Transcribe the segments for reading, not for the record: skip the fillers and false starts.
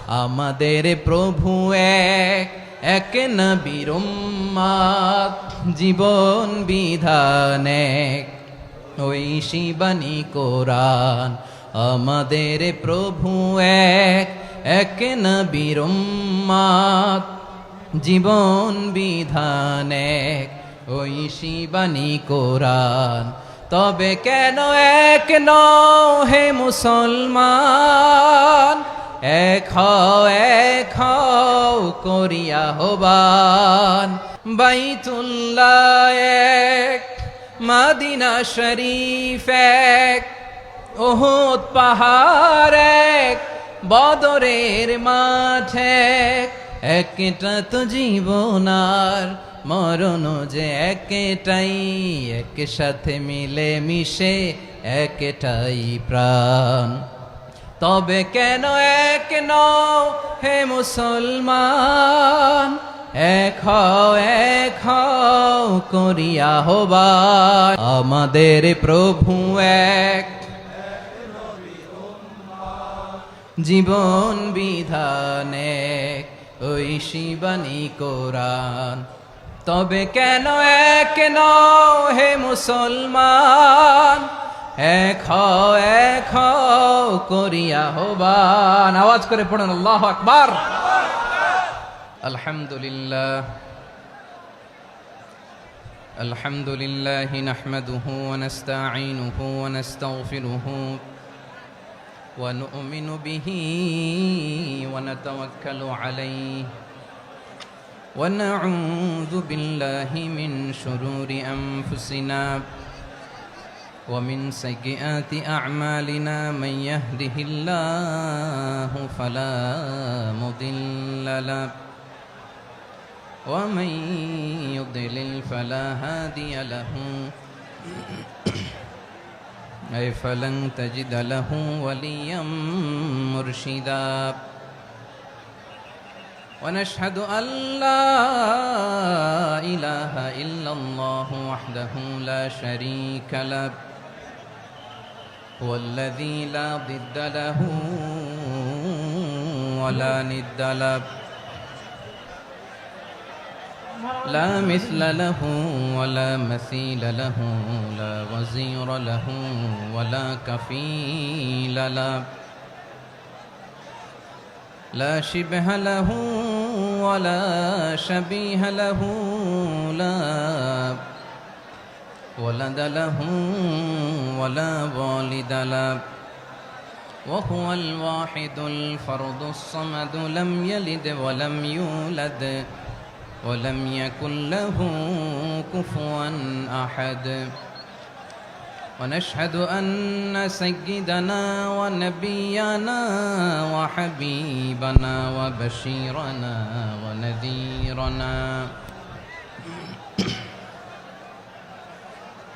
আমাদের প্রভু এক, এক নবীর উম্মত, জীবন বিধান এক, ঐশী বাণী কোরআন। আমাদের প্রভু এক, এক নবীর উম্মত, জীবন বিধান এক, ঐশী বাণী কোরআন। তবে কেন এক নও হে মুসলমান, এক হও করিয়া আহ্বান। বাইতুল্লাহ এক, মদিনা শরীফ এক, উহুদ পাহাড় এক, বদরের মাঠ এক। একটা তো জীবন আর মরণ যে একটাই, একসাথে মিলে মিশে একটাই প্রাণ। তবে কেন এক নও হে মুসলমান, এক হও করিয়া আহ্বান। আমাদের প্রভু এক, জীবন বিধান এক, ঐশী বাণী কোরআন। তবে কেন এক নও হে মুসলমান, এক হও করিয়া আহ্বান। আওয়াজ করে পড়ুন আল্লাহু আকবার। আলহামদুলিল্লাহ আলহামদুলিল্লাহ নাহমাদুহু ওয়া নাস্তাঈনুহু ওয়া নাস্তাগফিরুহু ওয়া নু'মিনু বিহি ওয়া নাতাওয়াক্কালু আলাইহি ওয়া নাউযু বিল্লাহি মিন শুরুরি আনফুসিনা ومن سيئات أعمالنا من يهده الله فلا مضل له ومن يضلل فلا هادي له أي فلن تجد له وليا مرشدا ونشهد أن لا إله إلا الله وحده لا شريك له هو الذي لا ضد له ولا ند له لا مثل له ولا مثيل له لا وزير له ولا كفيل له لا شبه له ولا شبيه له لا ولد له ولا والد له وهو الواحد الفرد الصمد لم يلد ولم يولد ولم يكن له كفوا أحد ونشهد أن سيدنا ونبينا وحبيبنا وبشيرنا ونذيرنا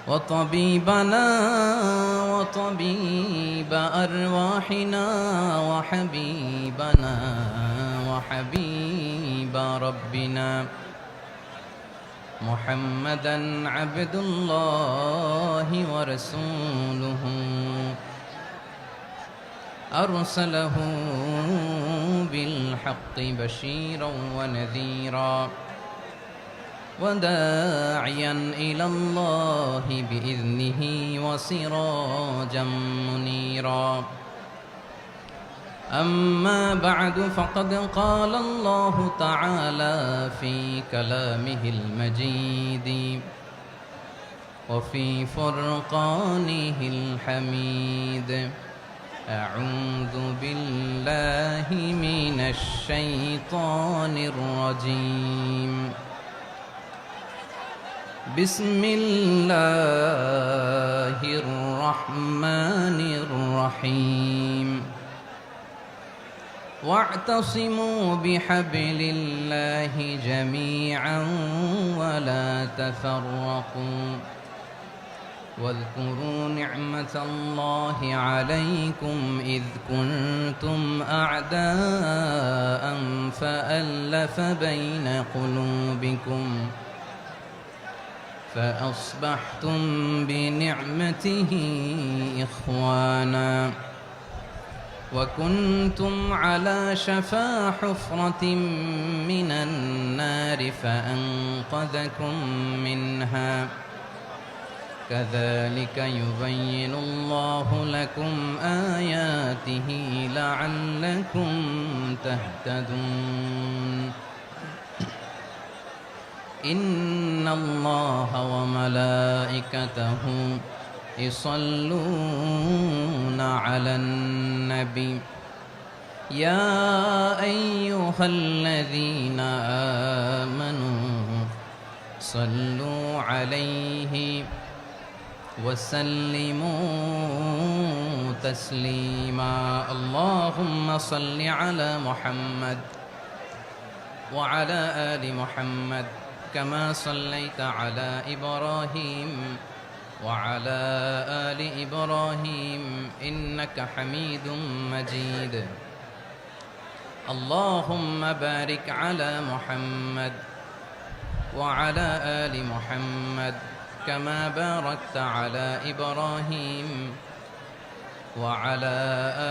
وطبيبنا وطبيب أرواحنا وحبيبنا وحبيب ربنا محمدا عبد الله ورسوله أرسله بالحق بشيرا ونذيرا وداعيا إلى الله بإذنه وسراجا منيرا أما بعد فقد قال الله تعالى في كلامه المجيد وفي فرقانه الحميد أعوذ بالله من الشيطان الرجيم بسم الله الرحمن الرحيم واعتصموا بحبل الله جميعا ولا تفرقوا واذكروا نعمة الله عليكم إذ كنتم أعداء فألف بين قلوبكم فأصبحتم بنعمته إخوانا وكنتم على شفا حفرة من النار فأنقذكم منها كذلك يبين الله لكم آياته لعلكم تهتدون إن الله وملائكته يصلون على النبي يا أيها الذين آمنوا صلوا عليه وسلموا تسليما اللهم صل على محمد وعلى آل محمد كما صليت على إبراهيم وعلى آل إبراهيم إنك حميد مجيد اللهم بارك على محمد وعلى آل محمد كما باركت على إبراهيم وعلى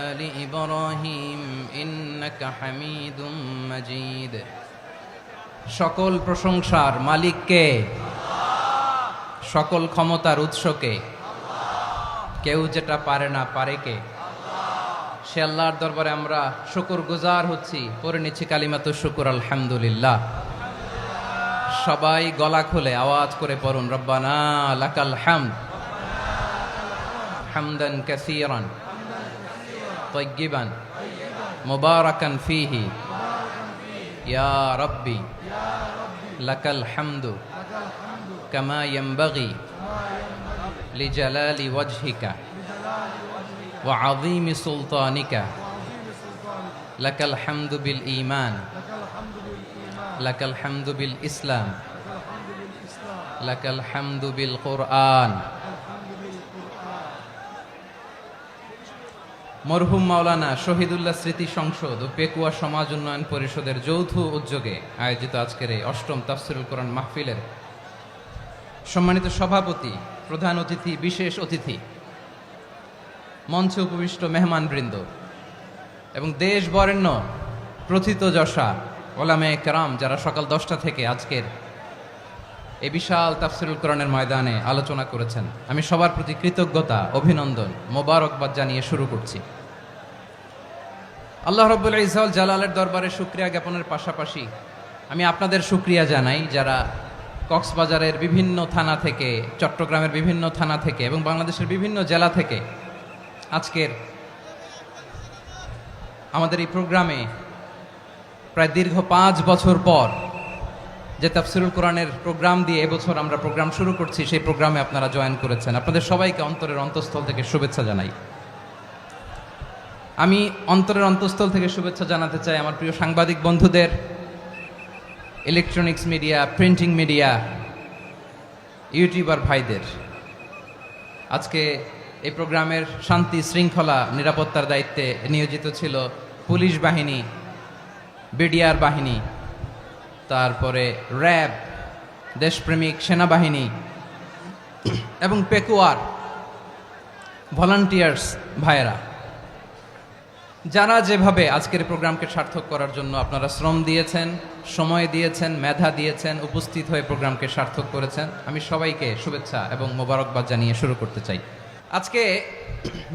آل إبراهيم إنك حميد مجيد সকল প্রশংসার মালিক কে? সকল ক্ষমতার উৎস কে? কেউ যেটা পারে না পারে কে? সে আল্লাহর দরবারে আমরা শুকরগুজার হচ্ছি, পড়ে নিচ্ছি কালিমাতুশ শুকর আলহামদুলিল্লাহ। সবাই গলা খুলে আওয়াজ করে পড়ুন, রব্বানা লাকাল হামদ হামদান কাসীরান তাইয়্যিবান মুবারাকান ফীহি ইয়া রাব্বি লাকাল হামদু কামা ইয়ানবাগি লিজালালি ওয়াজহিকা ওয়া আযীমি সুলতানিকা লাকাল হামদু বিল ঈমান লাকাল হামদু বিল ইসলাম লাকাল হামদু বিল কুরআন। মরহুম মাওলানা শহীদুল্লাহ স্মৃতি সংসদ ও পেকুয়া সমাজ উন্নয়ন পরিষদের যৌথ উদ্যোগে আয়োজিত আজকের এই অষ্টম তাফসীরুল কোরআন মাহফিলের সম্মানিত সভাপতি, প্রধান অতিথি, বিশেষ অতিথি, মঞ্চে উপবিষ্ট মেহমানবৃন্দ এবং দেশ বরেণ্য প্রথিতযশা ওলামায়ে কেরাম যারা সকাল 10টা থেকে আজকের এই বিশাল তাফসীরুল কোরআনের ময়দানে আলোচনা করেছেন, আমি সবার প্রতি কৃতজ্ঞতা, অভিনন্দন, মোবারকবাদ জানিয়ে শুরু করছি। আল্লাহ রাব্বুল ইজ্জত জালালের দরবারে শুকরিয়া জ্ঞাপনের পাশাপাশি আমি আপনাদের শুকরিয়া জানাই যারা কক্সবাজারের বিভিন্ন থানা থেকে, চট্টগ্রামের বিভিন্ন থানা থেকে এবং বাংলাদেশের বিভিন্ন জেলা থেকে আজকের আমাদের এই প্রোগ্রামে প্রায় দীর্ঘ 5 বছর পর যে তাফসীরুল কোরআনের প্রোগ্রাম দিয়ে এবছর আমরা প্রোগ্রাম শুরু করছি, সেই প্রোগ্রামে আপনারা জয়েন করেছেন। আপনাদের সবাইকে অন্তরের অন্তঃস্থল থেকে শুভেচ্ছা জানাই। আমি অন্তরের অন্তঃস্থল থেকে শুভেচ্ছা জানাতে চাই আমার প্রিয় সাংবাদিক বন্ধুদের, electronics media, printing media, YouTuber ভাইদের। আজকে এই প্রোগ্রামের শান্তি শৃঙ্খলা নিরাপত্তার দায়িত্বে নিয়োজিত ছিল পুলিশ বাহিনী, বিডিআর বাহিনী, তারপরে র্যাব, দেশপ্রেমিক সেনাবাহিনী এবং পেকুয়ার ভলান্টিয়ার্স ভাইয়েরা, যারা যেভাবে আজকের প্রোগ্রামকে সার্থক করার জন্য আপনারা শ্রম দিয়েছেন, সময় দিয়েছেন, মেধা দিয়েছেন, উপস্থিত হয়ে প্রোগ্রামকে সার্থক করেছেন, আমি সবাইকে শুভেচ্ছা এবং মোবারকবাদ জানিয়ে শুরু করতে চাই। আজকে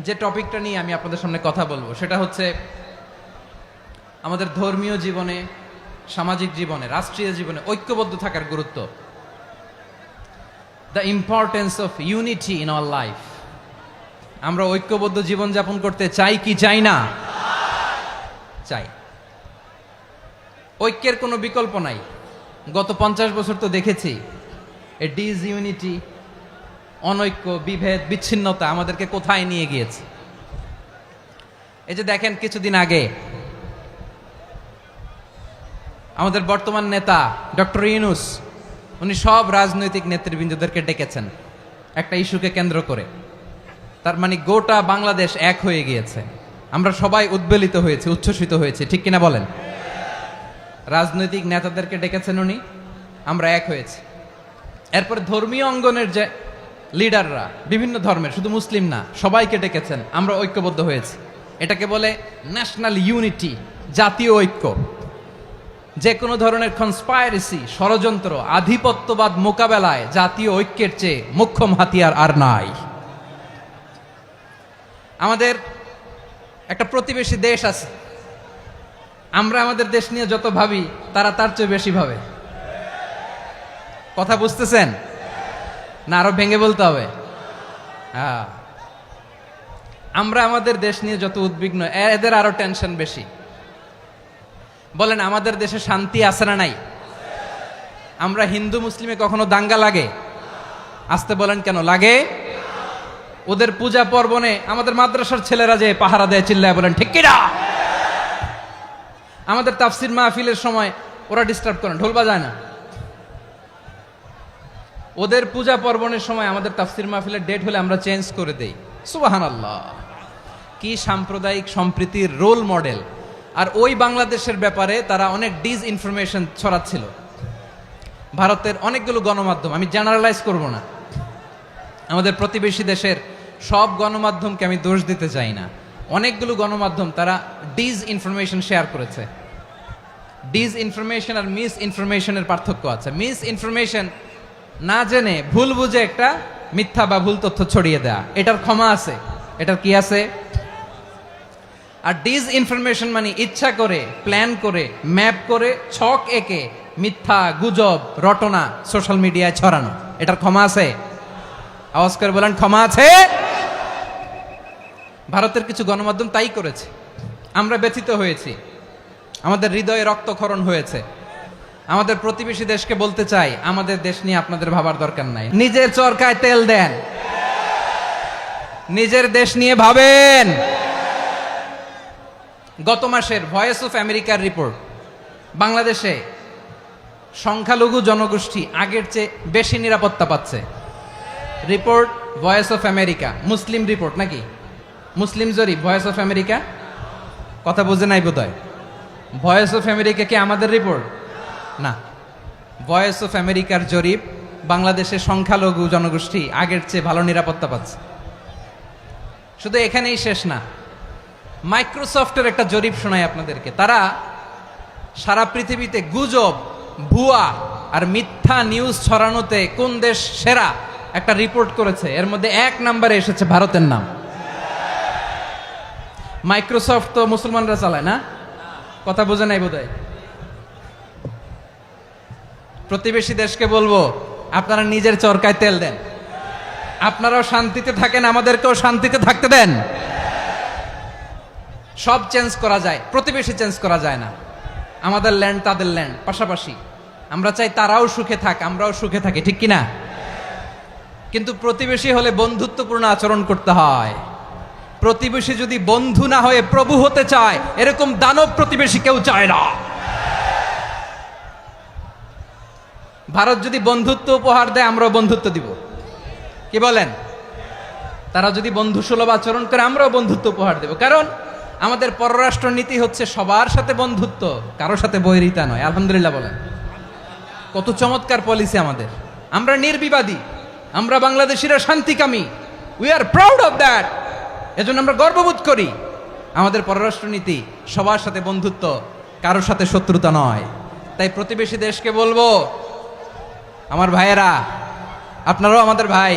যে টপিকটা নিয়ে আমি আপনাদের সামনে কথা বলবো সেটা হচ্ছে আমাদের ধর্মীয় জীবনে, সামাজিক জীবনে, রাষ্ট্রীয় জীবনে ঐক্যবদ্ধ থাকার গুরুত্ব। The importance of unity in our life. আমরা ঐক্যবদ্ধ জীবনযাপন করতে চাই কি চাই না? চাই। ঐক্যের কোনো বিকল্প নাই। গত 50 বছর তো দেখেছি এই ডিসইউনিটি, অনৈক্য, বিভেদ, বিচ্ছিন্নতা আমাদেরকে কোথায় নিয়ে গিয়েছে। এই যে দেখেন, কিছুদিন আগে আমাদের বর্তমান নেতা ডক্টর ইউনূস, উনি সব রাজনৈতিক নেতৃবৃন্দদেরকে ডেকেছেন একটা ইস্যুকে কেন্দ্র করে। তার মানে গোটা বাংলাদেশ এক হয়ে গিয়েছে। আমরা সবাই উদ্বেলিত হয়েছি, উচ্ছ্বসিত হয়েছি, ঠিক কিনা বলেন? রাজনৈতিক নেতাদেরকে ডেকেছেন উনি, আমরা এক হয়েছি। এরপর ধর্মীয় অঙ্গনের যে লিডাররা, বিভিন্ন ধর্মের, শুধু মুসলিম না, সবাইকে ডেকেছেন, আমরা ঐক্যবদ্ধ হয়েছি। এটাকে বলে ন্যাশনাল ইউনিটি, জাতীয় ঐক্য। যে কোনো ধরনের কনস্পাইরেসি, ষড়যন্ত্র, আধিপত্যবাদ মোকাবেলায় জাতীয় ঐক্যের চেয়ে মোক্ষম হাতিয়ার আর নাই। আমাদের একটা প্রতিবেশী দেশ আছে, আমরা আমাদের দেশ নিয়ে যত ভাবি তারা তার চেয়ে বেশি ভাবে। কথা বুঝতেছেন না? আরো ভেঙে বলতে হবে। হ্যাঁ, আমরা আমাদের দেশ নিয়ে যত উদ্বিগ্ন, এদের আরো টেনশন বেশি। বলেন, আমাদের দেশে শান্তি আছে না নাই? আমরা হিন্দু মুসলিমে কখনো দাঙ্গা লাগে? আসতে বলেন, কেন লাগে? ওদের পূজা পর্বণে আমাদের মাদ্রাসার ছেলেরা যে পাহারা দেয়, চিল্লায় বলেন ঠিক কিনা? আমাদের তাফসির মাহফিলের সময় ওরা ডিস্টার্ব করেন, ঢোল বাজায় না। ওদের পূজা পর্বণের সময় আমাদের তাফসির মাহফিলের ডেট হলে আমরা চেঞ্জ করে দেই। সুবহানাল্লাহ, কি সাম্প্রদায়িক সম্প্রীতির রোল মডেল। আর ওই বাংলাদেশের ব্যাপারে তারা অনেক ডিস ইনফরমেশন ছড়াচ্ছিল। ভারতের অনেকগুলো গণমাধ্যম, আমি জেনারেলাইজ করব না, আমাদের প্রতিবেশী দেশের সব গণমাধ্যমকে আমি দোষ দিতে চাই না, অনেকগুলো গণমাধ্যম তারা ডিস ইনফরমেশন শেয়ার করেছে। ডিস ইনফরমেশন আর মিস ইনফরমেশনের পার্থক্য আছে। মিস ইনফরমেশন না জেনে ভুল বুঝে একটা মিথ্যা বা ভুল তথ্য ছড়িয়ে দেয়া, এটার ক্ষমা আছে, এটার কি আছে। আর ডিস ইনফরমেশন মানে ইচ্ছা করে, প্ল্যান করে, ম্যাপ করে, ছক এঁকে মিথ্যা, গুজব, রটনা সোশ্যাল মিডিয়ায় ছড়ানো, এটার ক্ষমা আছে? আওয়াজ করে বলেন, ক্ষমা আছে? ভারতের কিছু গণমাধ্যম তাই করেছে। আমরা ব্যথিত হয়েছি, আমাদের হৃদয়ে রক্তক্ষরণ হয়েছে। আমাদের প্রতিবেশী দেশকে বলতে চাই, আমাদের দেশ নিয়ে আপনাদের ভাবার দরকার নাই। নিজের চরকায় তেল দেন, নিজের দেশ নিয়ে ভাবেন। গত মাসের ভয়েস অফ আমেরিকার রিপোর্ট, বাংলাদেশে সংখ্যালঘু জনগোষ্ঠী আগের চেয়ে বেশি নিরাপত্তা পাচ্ছে। Report voice of America, Muslim report নাকি? মুসলিম জরিপ, ভয়েস অফ আমেরিকা। কথা বুঝে নাই বোধহয়। ভয়েস অফ আমেরিকা কি আমাদের রিপোর্ট? না, ভয়েস অফ আমেরিকার জরিপ, বাংলাদেশের সংখ্যালঘু জনগোষ্ঠী আগের চেয়ে ভালো নিরাপত্তা পাচ্ছে। শুধু এখানেই শেষ না, মাইক্রোসফটের একটা জরিপ শোনাই আপনাদেরকে। তারা সারা পৃথিবীতে গুজব, ভুয়া আর মিথ্যা নিউজ ছড়ানোতে কোন দেশ সেরা একটা রিপোর্ট করেছে। এর মধ্যে 1 নম্বরে এসেছে ভারতের নাম। মাইক্রোসফট তো মুসলমানরা চালায় না? কথা বোঝে নাই বোধহয়। প্রতিবেশী দেশকে বলবো, আপনারা নিজের চরকায় তেল দেন, আপনারাও শান্তিতে থাকেন, আমাদেরকেও শান্তিতে থাকতে দেন। সব চেঞ্জ করা যায়, প্রতিবেশী চেঞ্জ করা যায় না। আমাদের ল্যান্ড তাদের ল্যান্ড, পাশাপাশি। আমরা চাই তারাও সুখে থাক, আমরাও সুখে থাকি, ঠিক কিনা? কিন্তু প্রতিবেশী হলে বন্ধুত্বপূর্ণ আচরণ করতে হয়। প্রতিবেশী যদি বন্ধু না হয়ে প্রভু হতে চায়, এরকম দানব প্রতিবেশী কেউ চায় না। ভারত যদি বন্ধুত্ব উপহার দেয়, আমরাও বন্ধুত্ব দিব, কি বলেন? তারা যদি বন্ধু সুলভ আচরণ করে, আমরাও বন্ধুত্ব উপহার দেব। কারণ আমাদের পররাষ্ট্র নীতি হচ্ছে সবার সাথে বন্ধুত্ব, কারোর সাথে বৈরিতা নয়। আলহামদুলিল্লাহ বলেন, কত চমৎকার পলিসি আমাদের। আমরা নির্বিবাদী, আমরা বাংলাদেশিরা শান্তিকামী, we are proud of that. এজন্য আমরা গর্ববোধ করি। আমাদের পররাষ্ট্র নীতি সবার সাথে বন্ধুত্ব, কারোর সাথে শত্রুতা নয়। তাই প্রতিবেশী দেশকে বলবো, আমার ভাইয়েরা, আপনারাও আমাদের ভাই,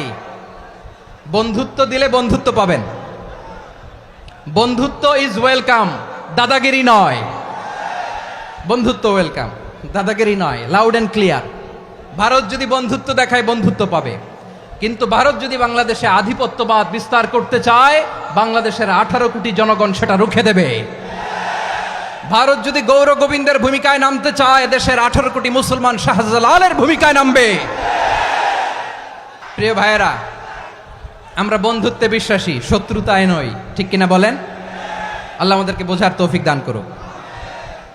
বন্ধুত্ব দিলে বন্ধুত্ব পাবেন। বন্ধুত্ব ইজ ওয়েলকাম, দাদাগিরি নয়। বন্ধুত্ব ওয়েলকাম, দাদাগিরি নয়, লাউড এন্ড ক্লিয়ার। ভারত যদি বন্ধুত্ব দেখায়, বন্ধুত্ব পাবে। কিন্তু ভারত যদি বাংলাদেশে আধিপত্যবাদ বিস্তার করতে চায়, বাংলাদেশের 18 কোটি জনগণ সেটা রুখে দেবে। ভারত যদি গৌর গোবিন্দের ভূমিকায় নামতে চায়, দেশের 18 কোটি মুসলমান শাহজালালের ভূমিকায় নামবে। প্রিয় ভাইয়েরা, আমরা বন্ধুত্বে বিশ্বাসী, শত্রুতায় নই, ঠিক কিনা বলেন? আল্লাহ আমাদেরকে বোঝার তৌফিক দান করুক।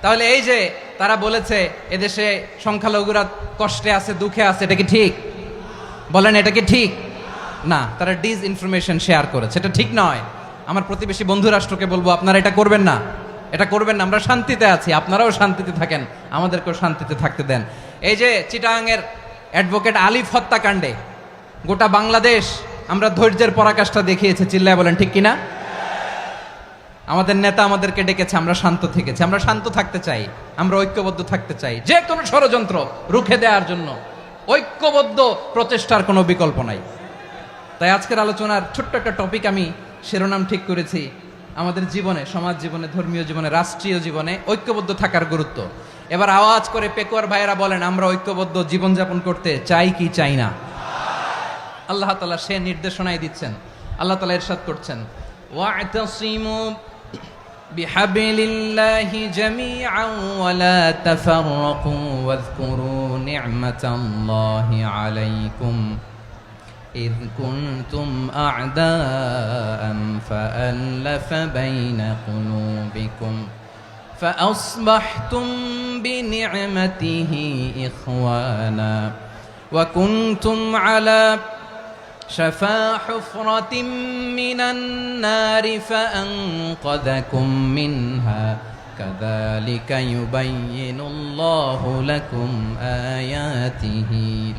তাহলে এই যে তারা বলেছে এদেশে সংখ্যালঘুরা কষ্টে আছে, দুঃখে আছে, এটা কি ঠিক? বলেন, এটা কি ঠিক? না, তারা ডিস ইনফরমেশন শেয়ার করেছে, এটা ঠিক নয়। আমার প্রতিবেশী বন্ধু রাষ্ট্রকে বলবো, আপনারা এটা করবেন না, এটা করবেন না। আমরা শান্তিতে আছি, আপনারাও শান্তিতে থাকেন, আমাদেরকেও শান্তিতে থাকতে দেন। এই যে চিটাগাংয়ের অ্যাডভোকেট আলিফ হত্যাকাণ্ডে গোটা বাংলাদেশ আমরা ধৈর্যের পরাকাষ্ঠা দেখিয়েছে, চিল্লায় বলেন ঠিক কিনা? আমাদের নেতা আমাদেরকে ডেকেছে, আমরা শান্ত থেকেছি। আমরা শান্ত থাকতে চাই, আমরা ঐক্যবদ্ধ থাকতে চাই, যে কোনো ষড়যন্ত্র রুখে দেওয়ার জন্য ঐক্যবদ্ধ প্রচেষ্টার কোনো বিকল্প নাই। তাই আজকের আলোচনার ছোট্ট একটা টপিক আমি শিরোনাম ঠিক করেছি, আমাদের জীবনে, সমাজ জীবনে, ধর্মীয় জীবনে, রাষ্ট্রীয় জীবনে ঐক্যবদ্ধ থাকার গুরুত্ব। এবার আওয়াজ করে পেকুয়ার ভাইয়েরা বলেন, আমরা ঐক্যবদ্ধ জীবনযাপন করতে চাই কি চাই না? আল্লাহ তাআলা সে নির্দেশনাই দিচ্ছেন। আল্লাহ তাআলা ইরশাদ করছেন, ওয়া'তাসিমু বিহাবলিল্লাহি জামিআন ওয়া লা তাফাররাকু ওয়াযকুরু নি'মাতাল্লাহি আলাইকুম إذ كنتم أعداء فألف بين قلوبكم فأصبحتم بنعمته إخوانا وكنتم على شفا حفرة من النار فأنقذكم منها كذلك يبين الله لكم آياته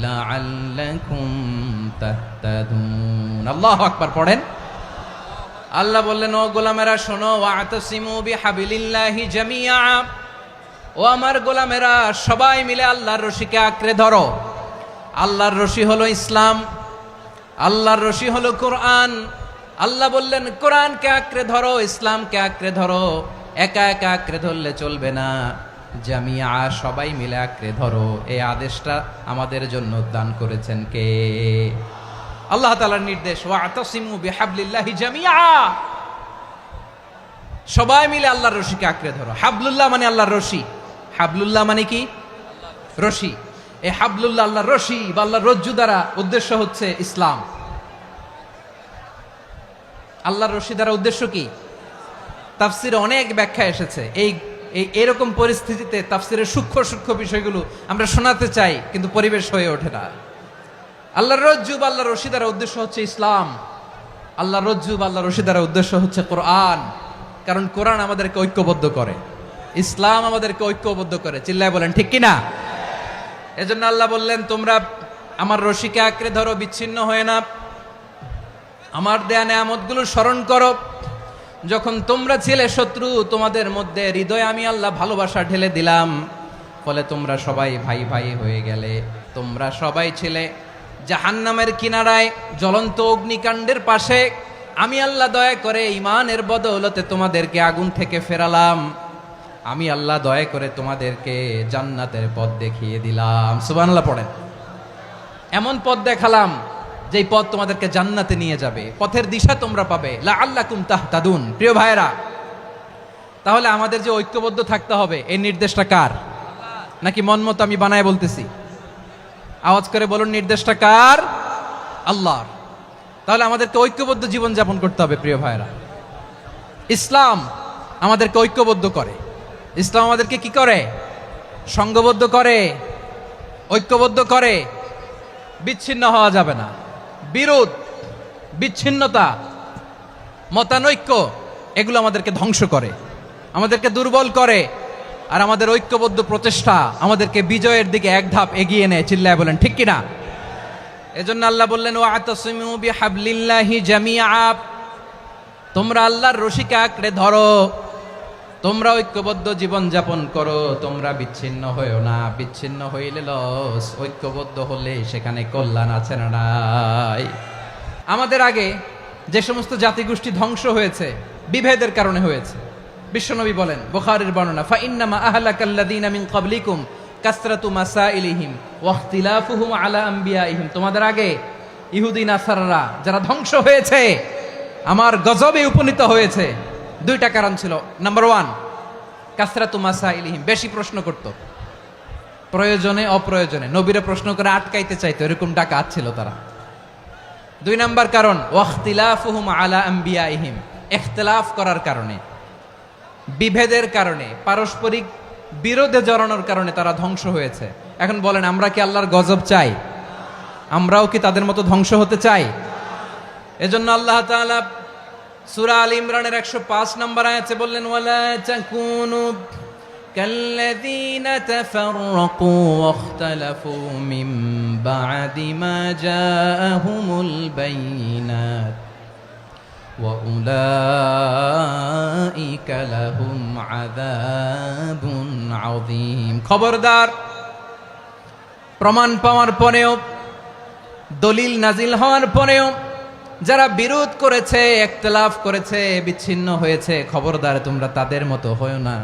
لعلكم تهتدون الله أكبر পড়েন। আল্লাহ বললেন, ও গোলামেরা শোনো, ওয়া'তাসিমু বিহাবলিল্লাহি জামিআ, ও আমার গোলামেরা সবাই মিলে আল্লাহর রশিকে আঁকড়ে ধরো। আল্লাহর রশি হলো ইসলাম, আল্লাহর রশি হলো কোরআন। আল্লাহ বললেন, কোরআনকে আঁকড়ে ধরো, ইসলামকে আঁকড়ে ধরো। একা একা আঁকড়ে ধরলে চলবে না, জামিয়া, সবাই মিলে আঁকড়ে ধরো। এই আদেশটা আমাদের জন্য দান করেছেন কে? আল্লাহ তাআলার নির্দেশ, ওয়া'তাসিমু বিহাবলিল্লাহি জামিআ, সবাই মিলে আল্লাহর রশিকে আঁকড়ে ধরো। হাবলুল্লাহ মানে আল্লাহর রশি। হাবলুল্লাহ মানে কি? রশি। এই হাবলুল্লাহ, আল্লাহর রশি বা আল্লাহর রজ্জু দ্বারা উদ্দেশ্য হচ্ছে ইসলাম। আল্লাহর রশি দ্বারা উদ্দেশ্য কি? তাফসিরে অনেক ব্যাখ্যা এসেছে। এরকম পরিস্থিতিতে তাফসিরের সূক্ষ্ম সূক্ষ্ম বিষয়গুলো আমরা শোনাতে চাই, কিন্তু পরিবেশ হয়ে ওঠে না। আল্লাহর রজ্জু বা আল্লাহর রশি দ্বারা উদ্দেশ্য হচ্ছে ইসলাম। আল্লাহর রজ্জু বা আল্লাহর রশি দ্বারা উদ্দেশ্য হচ্ছে কোরআন, কারণ কোরআন আমাদেরকে ঐক্যবদ্ধ করে, ইসলাম আমাদেরকে ঐক্যবদ্ধ করে। চিল্লায় বলেন ঠিক কিনা? এজন্য আল্লাহ বললেন, তোমরা আমার রশিকে আঁকড়ে ধরো, বিচ্ছিন্ন হয়ে না। আমার দেয়া নেয়ামতগুলো স্মরণ করো। যখন তোমরা ছিলে শত্রু, তোমাদের মধ্যে হৃদয়ে আমি আল্লাহ ভালোবাসা ঢেলে দিলাম, ফলে তোমরা সবাই ভাই ভাই হয়ে গেলে। তোমরা সবাই ছিলে জাহান্নামের কিনারায়, জ্বলন্ত অগ্নিকাণ্ডের পাশে। আমি আল্লাহ দয়া করে ঈমানের বদৌলতে তোমাদেরকে আগুন থেকে ফেরালাম। আমি আল্লাহ দয়া করে তোমাদেরকে জান্নাতের পথ দেখিয়ে দিলাম। সুবহানাল্লাহ পড়েন। এমন পথ দেখালাম যেই পথ তোমাদেরকে জান্নাতে নিয়ে যাবে, পথের দিশা তোমরা পাবে। লাআল্লাকুম তাহতাদুন। প্রিয় ভাইরা, তাহলে আমাদের যে ঐক্যবদ্ধ থাকতে হবে, এই নির্দেশটা কার? নাকি মন মতো আমি বানায় বলতেছি? আওয়াজ করে বলুন, নির্দেশটা কার? আল্লাহর। তাহলে আমাদেরকে ঐক্যবদ্ধ জীবন যাপন করতে হবে। প্রিয় ভাইরা, ইসলাম আমাদেরকে ঐক্যবদ্ধ করে। ইসলাম আমাদেরকে কি করে? সংঘবদ্ধ করে, ঐক্যবদ্ধ করে। বিচ্ছিন্ন হওয়া যাবে না। বিরোধ, বিচ্ছিন্নতা, মতানৈক্য, এগুলো আমাদেরকে ধ্বংস করে, আমাদেরকে দুর্বল করে। আর আমাদের ঐক্যবদ্ধ প্রচেষ্টা আমাদেরকে বিজয়ের দিকে এক ধাপ এগিয়ে নেয়। চিল্লায় বলেন ঠিক কিনা? এজন্য আল্লাহ বললেন, ওয়া'তাসিমু বিহাবলিল্লাহি জামিআ, তোমরা আল্লাহর রশিকে আঁকড়ে ধরো, তোমরা ঐক্যবদ্ধ জীবন যাপন করো, তোমরা বিচ্ছিন্ন হইও না। বিচ্ছিন্ন হইলে লস, ঐক্যবদ্ধ হলে সেখানে কল্যাণ আছে না নাই? আমাদের আগে যে সমস্ত জাতিগোষ্ঠী ধ্বংস হয়েছে, বিভেদের কারণে হয়েছে। বিশ্বনবী বলেন, বুখারীর বর্ণনা, ফা ইন্নামা আহলাকাল্লাযীনা মিন ক্বাবলিকুম কাসরাতু মাসাইলিহিম ওয়া ইখতিলাফুহুম আলা আমবিয়াইহিম। তোমাদের আগে ইহুদি নাসারারা যারা ধ্বংস হয়েছে, আমার গজবে উপনীত হয়েছে, দুইটা কারণ ছিল। নাম্বার 1, কাসরাতু মাসাইলিহিম, বেশি প্রশ্ন করত, প্রয়োজনে অপ্রয়োজনে নবীরে প্রশ্ন করে আটকাইতে চাইতো, এরকম ডাকাত ছিল তারা। 2 নাম্বার কারণ, ওয়াখতিলাফুহুম আলা আমবিয়াইহিম, ইখতিলাফ করার কারণে, বিভেদের কারণে, পারস্পরিক বিরোধে জড়ানোর কারণে তারা ধ্বংস হয়েছে। এখন বলেন, আমরা কি আল্লাহর গজব চাই? আমরাও কি তাদের মতো ধ্বংস হতে চাই? এজন্য আল্লাহ তাআলা সূরা আল ইমরানের 105 নম্বর আয়াতে বললেন, ওয়ালা তাকুনু কাল্লাযীনা তাফাররাকু ওয়াখতালাফু মিন বা'দি মা জাআহুমুল বায়িনাত وأولئك لهم عذاب عظيم খবরদার, প্রমাণ পাওয়ার পরেও, দলিল নাজিল হওয়ার পরেও যারা বিরোধ করেছে, ইখতিলাফ করেছে, বিচ্ছিন্ন হয়েছে, খবরদার তোমরা তাদের মতো হয়ো না।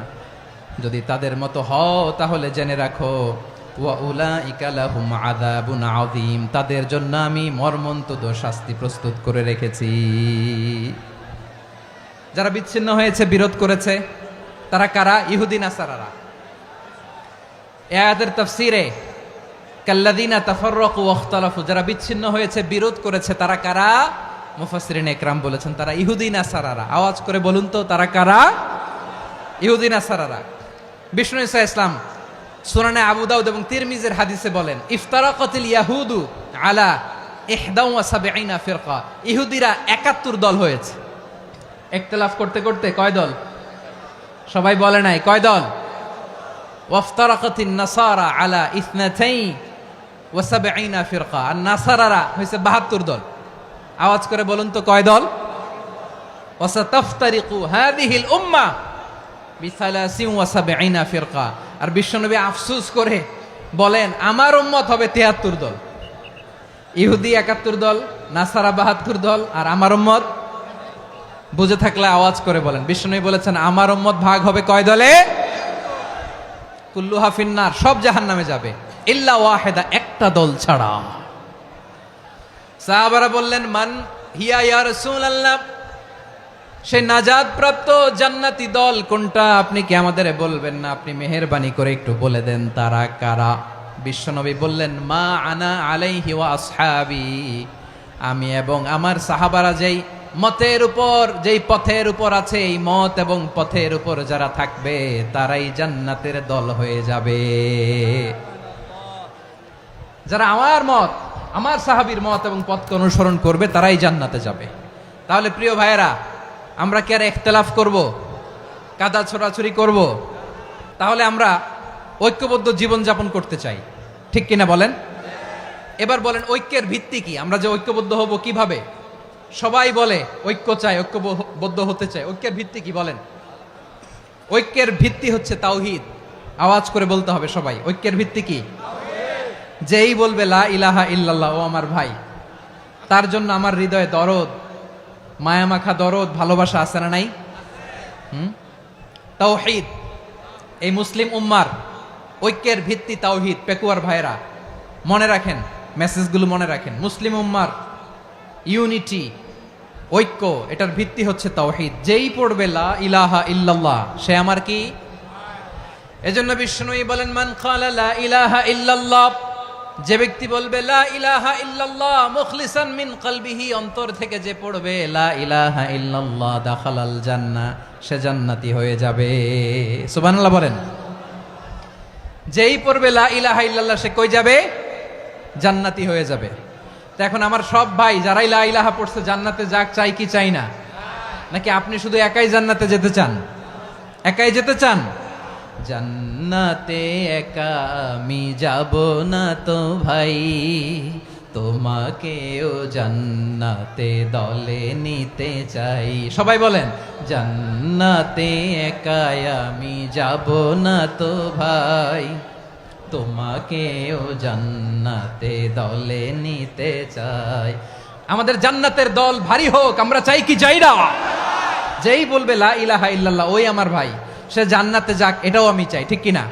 যদি তাদের মতো হও তাহলে জেনে রাখো, ওয়া উলাইকা লাহুম আযাবুন আযীম, তাদের জন্য আমি মর্মন্তুদ শাস্তি প্রস্তুত করে রেখেছি। যারা বিচ্ছিন্ন হয়েছে, বিরোধ করেছে, তারা কারা? ইহুদি নাসারারা। এই আয়াতের তাফসীরে কাল্লাযীনা তাফাররাকু ওয়াখতালাফু, যারা বিচ্ছিন্ন হয়েছে, বিরোধ করেছে, তারা কারা? মুফাসসিরিন ইকরাম বলেছেন তারা ইহুদি নাসারারা। আওয়াজ করে বলুন তো, তারা কারা? ইহুদি নাসারারা। বিষ্ণু ঈসা ইসলাম সুনানে আবু দাউদ এবং তিরমিজির হাদিসে বলেন, ইফতারাকাতিল ইয়াহুদু আলা 71 ফিরকা, ইহুদিরা 71 দল হয়েছে। ইখতিলাফ করতে করতে কয় দল? সবাই বলে নাই, কয় দল? ওয়াফতারাকাতিন নাসারা আলা 72 ফিরকা, আর নাসারারা হয়েছে 72 দল। আওয়াজ করে বলুন তো, কয় দল? ওয়াসাতাফতারিকু হাযিহিল উম্মাহ বি73 ফিরকা। আর বিশ্বনবী আফসোস করে বলেন, আমার উম্মত হবে 73 দল। ইহুদি 71 দল, নাসারা 72 দল, আর আমার উম্মত, বুঝে থাকলে আওয়াজ করে বলেন। বিশ্বনবী বলেছেন, আমার উম্মত ভাগ হবে কয় দলে? কুল্লুহা ফিন্নার, সব জাহান্নামে যাবে, ইল্লা ওয়াহিদা, একটা দল ছাড়া। সাহাবারা বললেন, মান হিয়া ইয়া রাসূলুল্লাহ, সেই নাজাত প্রাপ্ত জান্নাতি দল কোনটা? আপনি কি আমাদের বলবেন না? আপনি মেহেরবানি করে একটু বলে দেন তারা কারা। বিশ্বনবী বললেন, মা আনা আলাইহি ওয়া আসহাবি, আমি এবং আমার সাহাবারা যেই মতের উপর, যেই পথের উপর আছে, এই মত এবং পথের উপর যারা থাকবে তারাই জান্নাতের দল হয়ে যাবে। যারা আমার মত, আমার সাহাবীর মত এবং পথকে অনুসরণ করবে তারাই জান্নাতে যাবে। তাহলে প্রিয় ভাইয়েরা, আমরা কি আর ইখতিলাফ করব, কাদা ছোড়াছুরি করব? তাহলে আমরা ঐক্যবদ্ধ জীবন যাপন করতে চাই, ঠিক কিনা বলেন? এবার বলেন, ঐক্যের ভিত্তি কি? আমরা যে ঐক্যবদ্ধ হব কিভাবে? সবাই বলে ঐক্য চাই, ঐক্যবদ্ধ হতে চাই। ঐক্যের ভিত্তি কি বলেন? ঐক্যের ভিত্তি হচ্ছে তাওহীদ। আওয়াজ করে বলতে হবে সবাই, ঐক্যের ভিত্তি কি? যেই বলবে লা ইলাহা ইল্লাল্লাহ, ও আমার ভাই, তার জন্য আমার হৃদয়ে দরদ, মায়ামাখা দরদ, ভালোবাসা আছে না নাই? তাওহীদ। এই মুসলিম উম্মার ঐক্যের ভিত্তি তাওহীদ। পেকুয়ার ভাইরা মনে রাখেন, মেসেজগুলো মনে রাখেন। মুসলিম উম্মার ইউনিটি, ঐক্য, এটার ভিত্তি হচ্ছে তাওহীদ। যেই পড়বে লা ইলাহা ইল্লাল্লাহ, সে আমার কি? এজন্য বিষ্ণুই বলেন, মান ক্বালা লা ইলাহা ইল্লাল্লাহ, যে ব্যক্তি বলবে লা ইলাহা ইল্লাল্লাহ মুখলিসান মিন কলবিহি, অন্তর থেকে যে পড়বে লা ইলাহা ইল্লাল্লাহ, দাখালাল জান্নাহ, সে জান্নাতি হয়ে যাবে। সুবহানাল্লাহ বলেন। যেই পড়বে লা ইলাহা ইল্লাল্লাহ, সে কই যাবে? জান্নাতি হয়ে যাবে। তো এখন আমার সব ভাই যারাই লা ইলাহা পড়ছে জান্নাতে যাক, চাই কি চাই না? নাকি আপনি শুধু একাই জান্নাতে যেতে চান? একাই যেতে চান? জান্নাতে একা আমি যাব না তো ভাই, তোমাকেও জান্নাতে দলে নিতে চাই। সবাই বলেন, জান্নাতে একা আমি যাব না তো ভাই, তোমাকেও জান্নাতে দলে নিতে চাই। আমাদের জান্নাতের দল ভারী হোক, আমরা চাই কি চাই না? যেই বলবে লা ইলাহা ইল্লাল্লাহ, ওই আমার ভাই, সে জান্নাতে যাক, এটাও আমি চাই, ঠিক কিনা?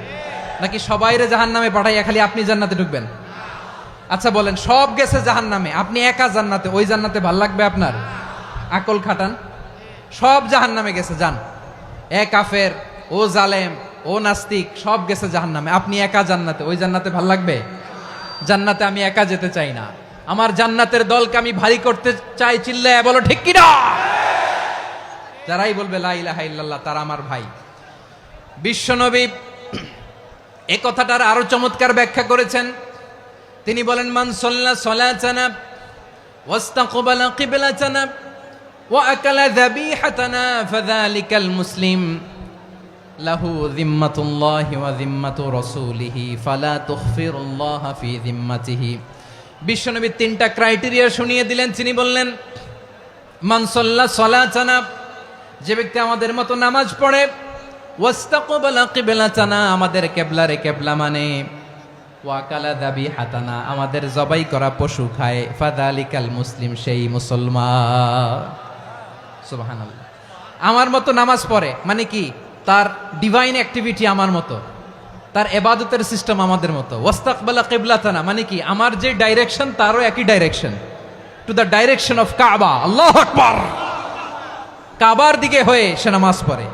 নাকি সবাইরে জাহান্নামে পাঠাইয়া খালি আপনি জান্নাতে ঢুকবেন? আচ্ছা বলেন, সব গেছে জাহান্নামে, আপনি একা জান্নাতে, ওই জান্নাতে ভাল লাগবে আপনার? আকল খাটান। সব জাহান্নামে গেছে, যান। এ কাফের, ও জালেম, ও নাস্তিক, সব গেছে জাহান্নামে, আপনি একা জান্নাতে, ওই জান্নাতে ভাল লাগবে? জান্নাতে আমি একা যেতে চাই না, আমার জান্নাতের দলকে আমি ভারী করতে চাই। চিল্লায় বলো ঠিক কিনা? যারাই বলবে লা ইলাহা ইল্লাল্লাহ, তারা আমার ভাই। বিশ্বনবী এ কথাটার আরো চমৎকার ব্যাখ্যা করেছেন। তিনি বলেন, মান সাল্লা সালাতানা ওয়াস্তাকবালা কিবলাতানা ওয়া আকালা যাবিহাতানা ফাযালিকাল মুসলিম লাহু যিম্মাতুল্লাহি ওয়া যিম্মাতু রাসূলিহি ফালা তুখফিরুল্লাহা ফি যিম্মাতিহি। বিশ্বনবী তিনটা ক্রাইটেরিয়া শুনিয়ে দিলেন। তিনি বললেন, মান সাল্লা সালাতানা, যে ব্যক্তি আমাদের মতো নামাজ পড়ে, ওয়াস্তাকবালা কিবলাতানা, আমাদের কিবলারে কিবলা মানে, ওয়াকালা যাবিহাতানা, আমাদের জবাই করা পশু খায়, ফাযালিকাল মুসলিম, সেই মুসলমান। সুবহানাল্লাহ। আমার মতো নামাজ পড়ে মানে কি? তার ডিভাইন অ্যাক্টিভিটি আমার মতো, তার ইবাদতের সিস্টেম আমাদের মতো। ওয়াস্তাকবালা কিবলাতানা মানে কি? আমার যে ডাইরেকশন তারও একই direction, to the direction of কাবা। আল্লাহু আকবার। কাবার দিকে হয়ে সে নামাজ পড়ে।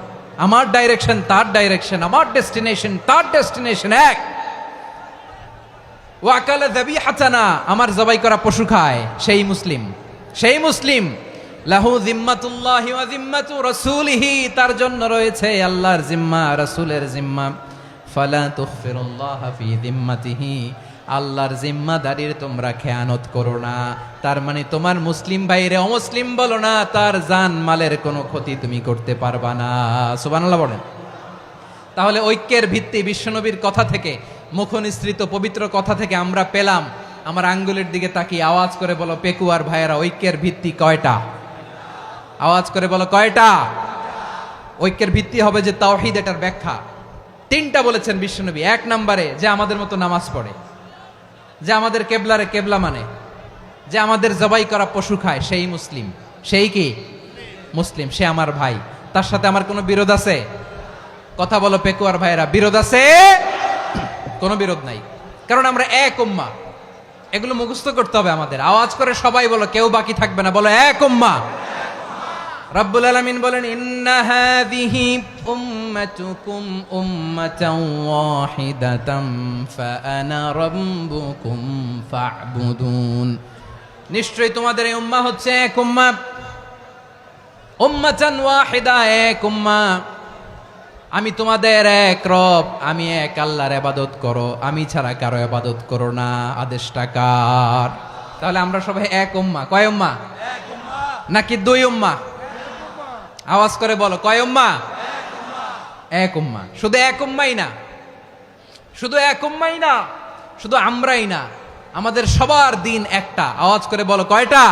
আমার ডাইরেকশন তার ডাইরেকশন, আমার ডেস্টিনেশন তার ডেস্টিনেশন এক। ওয়াকালা যাবিহাতানা, আমার জবাই করা পশু খায়, সেই মুসলিম, সেই মুসলিম। লাহু জিম্মাতুল্লাহি ওয়া জিম্মাতু রাসূলিহি, তার জন্য রয়েছে আল্লাহর জিম্মা, রাসূলের জিম্মা। ফালা তুখফিরুল্লাহা ফি জিম্মাতিহি, আল্লাহর জিম্মাদারির তোমরা খেয়ানত করো না। তার মানে তোমার মুসলিম ভাইরে অমুসলিম বলো না, তার জান মালের কোনো ক্ষতি তুমি করতে পারবা না। সুবহানাল্লাহ বলেন। তাহলে ঐক্যের ভিত্তি বিশ্বনবীর কথা থেকে, মুখনিসৃত পবিত্র কথা থেকে আমরা পেলাম। আমার আঙ্গুলের দিকে তাকিয়ে আওয়াজ করে বলো পেকুয়ার ভাইয়েরা, ঐক্যের ভিত্তি কয়টা? আওয়াজ করে বলো কয়টা? ঐক্যের ভিত্তি হবে যে তাওহীদ, এটার ব্যাখ্যা তিনটা বলেছেন বিশ্বনবী। এক নম্বরে, যে আমাদের মতো নামাজ পড়ে, যে আমাদের কেবলারে কেবলা মানে, যে আমাদের জবাই করা পশু খায়, সেই মুসলিম। সেই কি? মুসলিম। সে আমার ভাই, তার সাথে আমার কোনো বিরোধ আছে? কথা বলো পেকুয়ার ভাইয়েরা, বিরোধ আছে? কোনো বিরোধ নাই, কারণ আমরা এক উম্মাহ। এগুলো মুখস্থ করতে হবে আমাদের। আওয়াজ করে সবাই বলো, কেউ বাকি থাকবে না, বলো এক উম্মাহ। রব্বুল আলামিন বলেন, ইন্না হাযিহি উম্মাতুকুম উম্মাতান ওয়াহিদাতাম ফাআনা রাব্বুকুম ফা'বুদুন, নিশ্চয়ই তোমাদের এই উম্মাহ হচ্ছে এক উম্মাহ। উম্মাতান ওয়াহিদা, এক উম্মাহ। আমি তোমাদের এক রব, আমি এক আল্লাহর ইবাদত করো, আমি ছাড়া কারো ইবাদত করো না। আদেশটা কার? তাহলে আমরা সবাই এক উম্মাহ। কয় উম্মাহ? এক উম্মাহ। নাকি দুই উম্মাহ? আওয়াজ করে বলো, কয় উম্মাহ? এক উম্মাহ। শুধু এক উম্মাই না, শুধু এক উম্মাই না, শুধু আমরাই না, আমাদের সবার দিন একটা। আওয়াজ করে বলো কয়টা?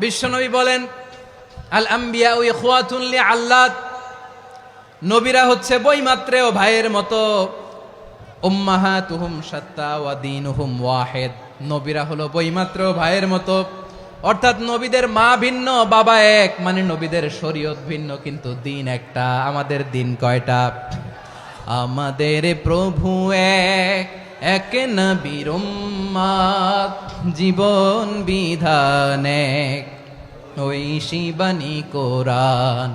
বিশ্বনবী বলেন, আল আম্বিয়াউ ইখওয়াতুন লিআল্লাত, নবীরা হচ্ছে বৈমাত্রেয় ভাইয়ের মতো। উম্মাহাতুহুম শাত্তা ওয়া দীনুহুম ওয়াহিদ, নবীরা হলো বৈমাত্রেয় ভাইয়ের মতো। অর্থাৎ নবীদের মা ভিন্ন, বাবা এক, মানে নবীদের শরীয়ত ভিন্ন, কিন্তু দিন একটা। আমাদের দিন কয়টা? আমাদের প্রভু এক, এক নবীর উম্মাত, জীবন বিধান এক, ওই শিবানী কোরআন।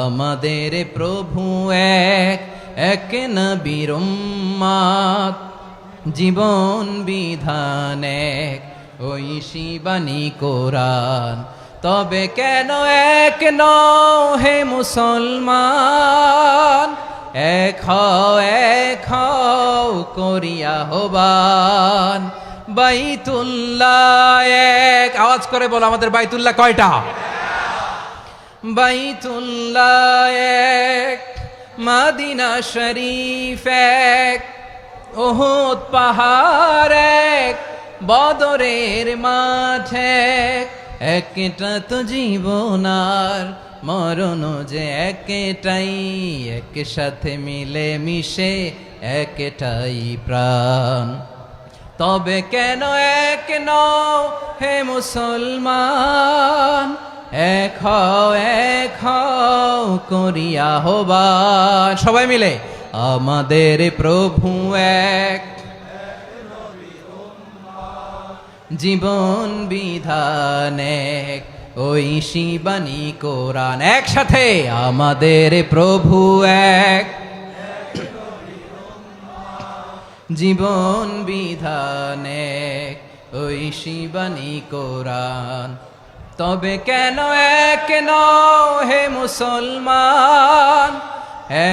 আমাদের প্রভু এক, এক নবীর উম্মাত, জীবন বিধান এক, ওই শিবানী কোরআন। তবে কেন এক নও হে মুসলমান, এক হও করিয়া হবান। বাইতুল্লাহ এক, আওয়াজ করে বলো আমাদের বাইতুল্লাহ কয়টা? বাইতুল্লাহ এক, মদিনা শরীফ এক, উহুদ পাহাড় এক, বদরের মাঠ এক। একটা তো জীবন আর মরণ যে একটাই, একসাথে মিলে মিশে একটাই প্রাণ। তবে কেন এক নও হে মুসলমান, এক হও করিয়া হবান। সবাই মিলে, আমাদের প্রভু এক, জীবন বিধান এক, ওই শিবানী কোরআন। একসাথে, আমাদের প্রভু এক, জীবন বিধান এক, ওই শিবানী কোরআন। তবে কেন এক নও হে মুসলমান,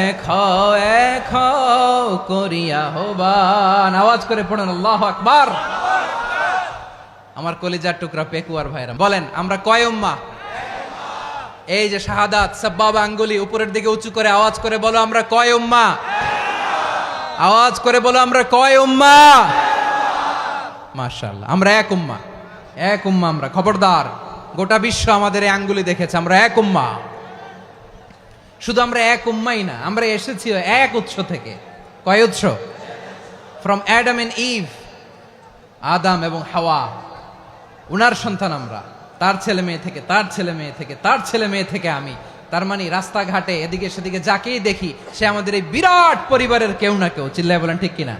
এক হও করিয়া হবান। আওয়াজ করে পড়েন আল্লাহু আকবার। আমার কলিজার টুকরা পেকুয়ার ভাইরা, বলেন আমরা কয় উম্মাহ? এই যে শাহাদাত, সাব্বাবা আঙ্গুলি উপরের দিকে উঁচু করে আওয়াজ করে বলো, আমরা কয় উম্মাহ? আওয়াজ করে বলো, আমরা কয় উম্মাহ? মাশাআল্লাহ, আমরা এক উম্মাহ, এক উম্মাহ আমরা। খবরদার গোটা বিশ্ব আমাদের এই আঙ্গুলি দেখেছে, আমরা এক উম্মাহ। শুধু আমরা এক উম্মাই না, আমরা এসেছি এক উৎস থেকে। কয় উৎস? ফ্রম অ্যাডাম এন্ড ইভ, আদম এবং হাওয়া, উনার সন্তান আমরা। তার ছেলে মেয়ে থেকে, তার ছেলে মেয়ে থেকে, তার ছেলে মেয়ে থেকে আমি। তার মানে রাস্তাঘাটে এদিকে সেদিকে যাকেই দেখি সে আমাদের এই বিরাট পরিবারের কেউ না কেউ। চিল্লায় বলেন ঠিক কিনা?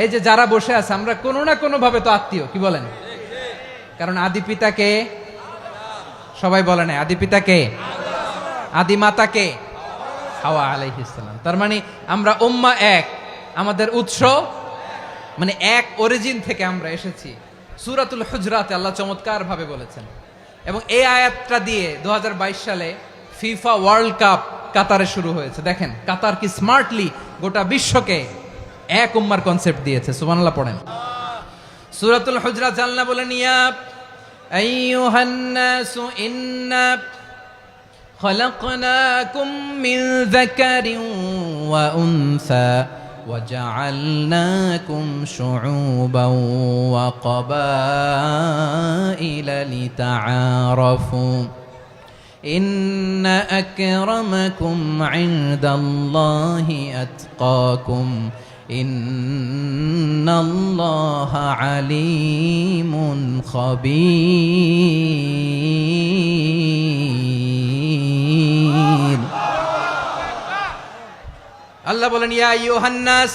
এই যে যারা বসে আছে, আমরা কোনো না কোনো ভাবে তো আত্মীয়, কি বলেন? কারণ আদি পিতাকে সবাই বলে না, আদি পিতাকে, আদি মাতাকে হাওয়া আলাইহিস সালাম। তার মানে আমরা উম্মাহ এক, আমাদের উৎস মানে এক অরিজিন থেকে আমরা এসেছি। সূরাতুল হুজরাতে আল্লাহ চমৎকার ভাবে বলেছেন, এবং এই আয়াতটা দিয়ে 2022 সালে ফিফা ওয়ার্ল্ড কাপ কাতারে শুরু হয়েছে। দেখেন কাতার কি স্মার্টলি গোটা বিশ্বকে এক উম্মার কনসেপ্ট দিয়েছে। সুবহানাল্লাহ পড়েন। সূরাতুল হুজরাত আল্লাহ বলেন, ইয়া আইয়ুহান নাসু ইন্না খলাকনাকুম মিন যাকারিন ওয়া উনসা وجعلناكم شعوبا وقبائل لتعارفوا إن أكرمكم عند الله أتقاكم إن الله عليم خبير। আল্লাহ বলেন, ইয়া আইয়ুহান নাস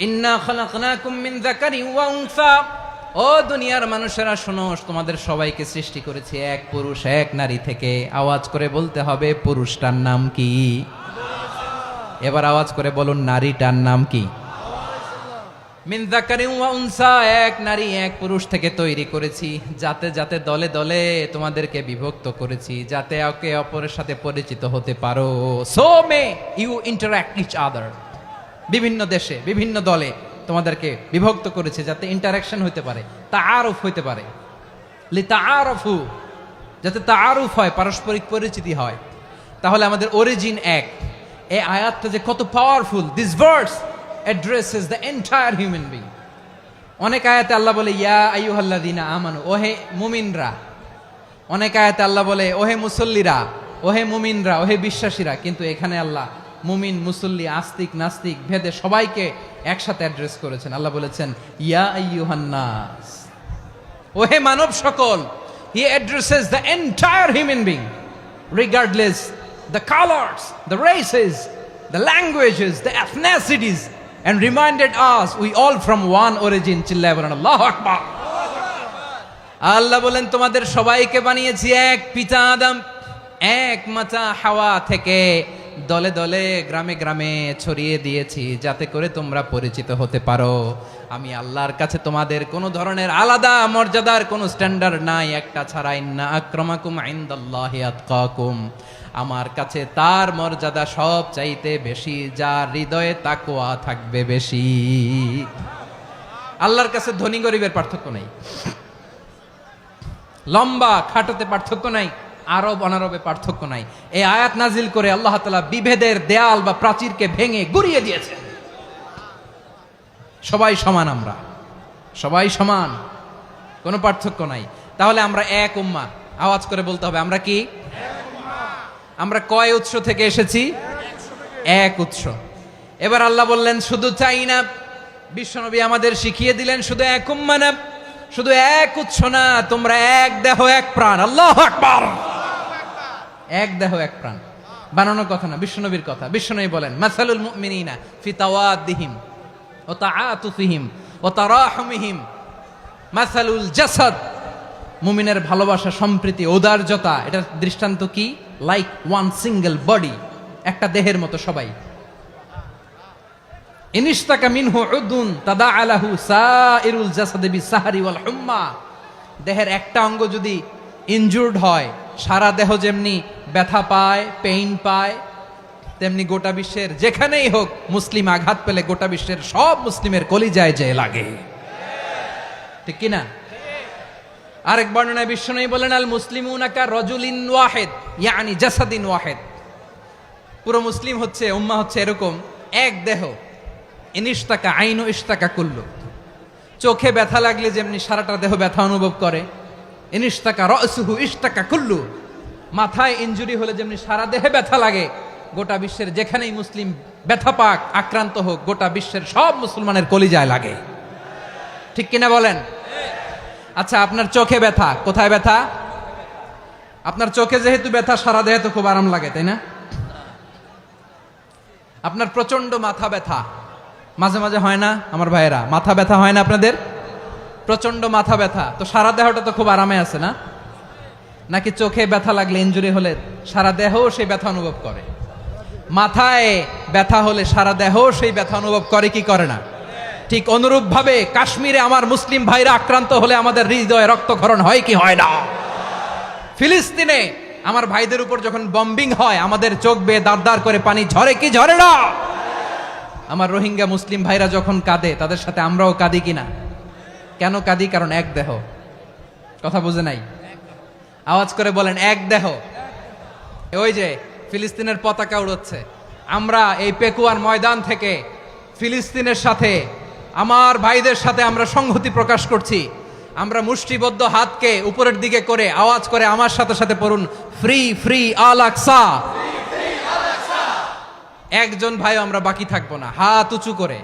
ইন্না খালাকনাকুম মিন যাকারিন ওয়া উনসা, ও দুনিয়ার মানুষেরা শোনো, তোমাদের সবাইকে সৃষ্টি করেছি এক পুরুষ এক নারী থেকে। আওয়াজ করে বলতে হবে, পুরুষটার নাম কি? এবার আওয়াজ করে বলুন, নারীটার নাম কি? মিন যাকারিন ওয়া উনসা, এক নারী এক পুরুষ থেকে তৈরি করেছি। যাতে যাতে দলে দলে তোমাদেরকে বিভক্ত করেছি, যাতে একে অপরের সাথে পরিচিত হতে পারো। So may you interact each other. বিভিন্ন দেশে বিভিন্ন দলে তোমাদেরকে বিভক্ত করেছে যাতে ইন্টারাকশন হতে পারে, তাআরুফ হতে পারে। লিতাআরফু, যাতে তাআরুফ হয়, পারস্পরিক পরিচিতি হয়। তাহলে আমাদের অরিজিন এক। এই আয়াতটা যে কত powerful! This verse addresses the entire human being. অনেক আয়াতে আল্লাহ বলে ইয়া আইয়ুহাল্লাযীনা আমানু, ওহে মুমিনরা। অনেক আয়াতে আল্লাহ বলে ওহে মুসল্লিরা, ওহে মুমিনরা, ওহে বিশ্বাসীরা। কিন্তু এখানে আল্লাহ মুমিন মুসল্লি আস্তিক নাস্তিক ভেদে সবাইকে একসাথে অ্যাড্রেস করেছেন। আল্লাহ বলেছেন ইয়া আইয়ুহান নাস, ওহে মানব সকল। He addresses the entire human being regardless the colors, the races, the languages, the ethnicities, and reminded us we all from one origin. চিল্লায় বলেন আল্লাহু আকবার। আল্লাহ বলেন তোমাদের সবাইকে বানিয়েছি এক পিতা আদম, এক মাতা হাওয়া থেকে। দলে দলে গ্রামে গ্রামে ছড়িয়ে দিয়েছি যাতে করে তোমরা পরিচিত হতে পারো। আমি আল্লাহর কাছে তোমাদের কোনো ধরনের আলাদা মর্যাদার কোনো স্ট্যান্ডার্ড নাই, একটা ছাড়া। ইন্না আক্রামাকুম ইনদাল্লাহি আতকাকুম, আমার কাছে তার মর্যাদা সব চাইতে বেশি, যার হৃদয়ে তাকওয়া থাকবে বেশি। আল্লাহর কাছে ধনী গরিবের পার্থক্য নাই, লম্বা খাটোতে পার্থক্য নাই, আরব অনারবে পার্থক্য নাই। এই আয়াত নাজিল করে আল্লাহ তাআলা বিভেদের দেয়াল বা প্রাচীরকে ভেঙে গুড়িয়ে দিয়েছেন। সবাই সমান, আমরা সবাই সমান, কোনো পার্থক্য নাই। তাহলে আমরা এক উম্মাহ। আওয়াজ করে বলতে হবে, আমরা কি? আমরা কয় উৎস থেকে এসেছি? এক উৎস। এবার আল্লাহ বললেন শুধু চাই না, বিশ্বনবী আমাদের শিখিয়ে দিলেন শুধু এক উম্মাহ না, শুধু এক উৎস না, তোমরা এক দেহ এক প্রাণ। আল্লাহু আকবার। এক দেহ এক প্রাণ বানানোর কথা না, বিশ্বনবীর কথা। বিশ্বনবী বলেন মাসালুল মুমিনিনা ফি তাওয়াদ্দিহিম ওয়া তাআতুফিহিম ওয়া তারাহুমিহিম মাসালুল জাসাদ। মুমিনের ভালোবাসা, সম্প্রীতি, ঔদার্যতা, এটার দৃষ্টান্ত কি? লাইক ওয়ান সিঙ্গেল বডি, একটা দেহের মতো সবাই। ইনিশতাকা মিনহু উদুন তাদাআ লাহু সাইরুল জাসাদি বিসাহরি ওয়াল হুম্মা। দেহের একটা অঙ্গ যদি ইনজুর্ড হয়, সারা দেহ যেমনি ব্যথা পায়, পেইন পায়, তেমনি গোটা বিশ্বের যেখানেই হোক মুসলিম আঘাত পেলে গোটা বিশ্বের সব মুসলিমের কলিজায় যে লাগে, ঠিক কিনা? আরেক বর্ণনায় বিশ্বনবী বলেন আল মুসলিমুনা কা রাজুলিন ওয়াহিদ ইয়ানি জাসাদিন ওয়াহিদ। পুরো মুসলিম হচ্ছে, উম্মাহ হচ্ছে এরকম এক দেহ। ইনিশতাকা আইনু ইশতাকা কুল্লু। চোখে ব্যথা লাগলে যেমনি সারাটা দেহ ব্যথা অনুভব করে, ইনিশতাকা রাসুহু ইশতাকা কুল্লু। মাথায় ইনজুরি হলে যেমনি সারা দেহে ব্যথা লাগে, গোটা বিশ্বের যেখানেই মুসলিম ব্যথা পাক, আক্রান্ত হোক, গোটা বিশ্বের সব মুসলমানের কলিজায় লাগে। ঠিক কিনা বলেন? আচ্ছা, আপনার চোখে ব্যথা, কোথায় ব্যথা? আপনার চোখে যেহেতু ব্যথা, সারা দেহে তো খুব আরাম লাগে, তাই না? আপনার প্রচন্ড মাথা ব্যথা মাঝে মাঝে হয় না আমার ভাইয়েরা? মাথা ব্যথা হয় না আপনাদের? প্রচন্ড মাথা ব্যথা, তো সারা দেহটা তো খুব আরামে আছে না? নাকি চোখে ব্যথা লাগলে, ইনজুরি হলে সারা দেহ সেই ব্যথা অনুভব করে? মাথায় ব্যথা হলে সারা দেহ সেই ব্যথা অনুভব করে কি করে না? ঠিক অনুরূপ ভাবে কাশ্মীরে আমার মুসলিম ভাইরা আক্রান্ত হলে আমাদের হৃদয়ে রক্তক্ষরণ হয় কি হয় না? ফিলিস্তিনে আমার ভাইদের উপর যখন বম্বিং হয়, আমাদের চোখ বেয়ে দাঁড় দাঁড় করে পানি ঝরে কি ঝরে না? আমার রোহিঙ্গা মুসলিম ভাইরা যখন কাঁদে, তাদের সাথে আমরাও কাঁদি কিনা? কেন কাঁদি? কারণ এক দেহ। কথা বুঝে নাই? আওয়াজ করে বলেন, এক দেহ। ওই যে ফিলিস্তিনের পতাকা উড়ছে, আমরা এই পেকুয়ার ময়দান থেকে ফিলিস্তিনের সাথে, আমার ভাইদের সাথে আমরা সংহতি প্রকাশ করছি। আমরা মুষ্টিবদ্ধ হাতকে উপরের দিকে করে আওয়াজ করে আমার সাথে সাথে পড়ুন, ফ্রি ফ্রি আল আকসা। একজন ভাই আমরা বাকি থাকবো না। হাত উঁচু করে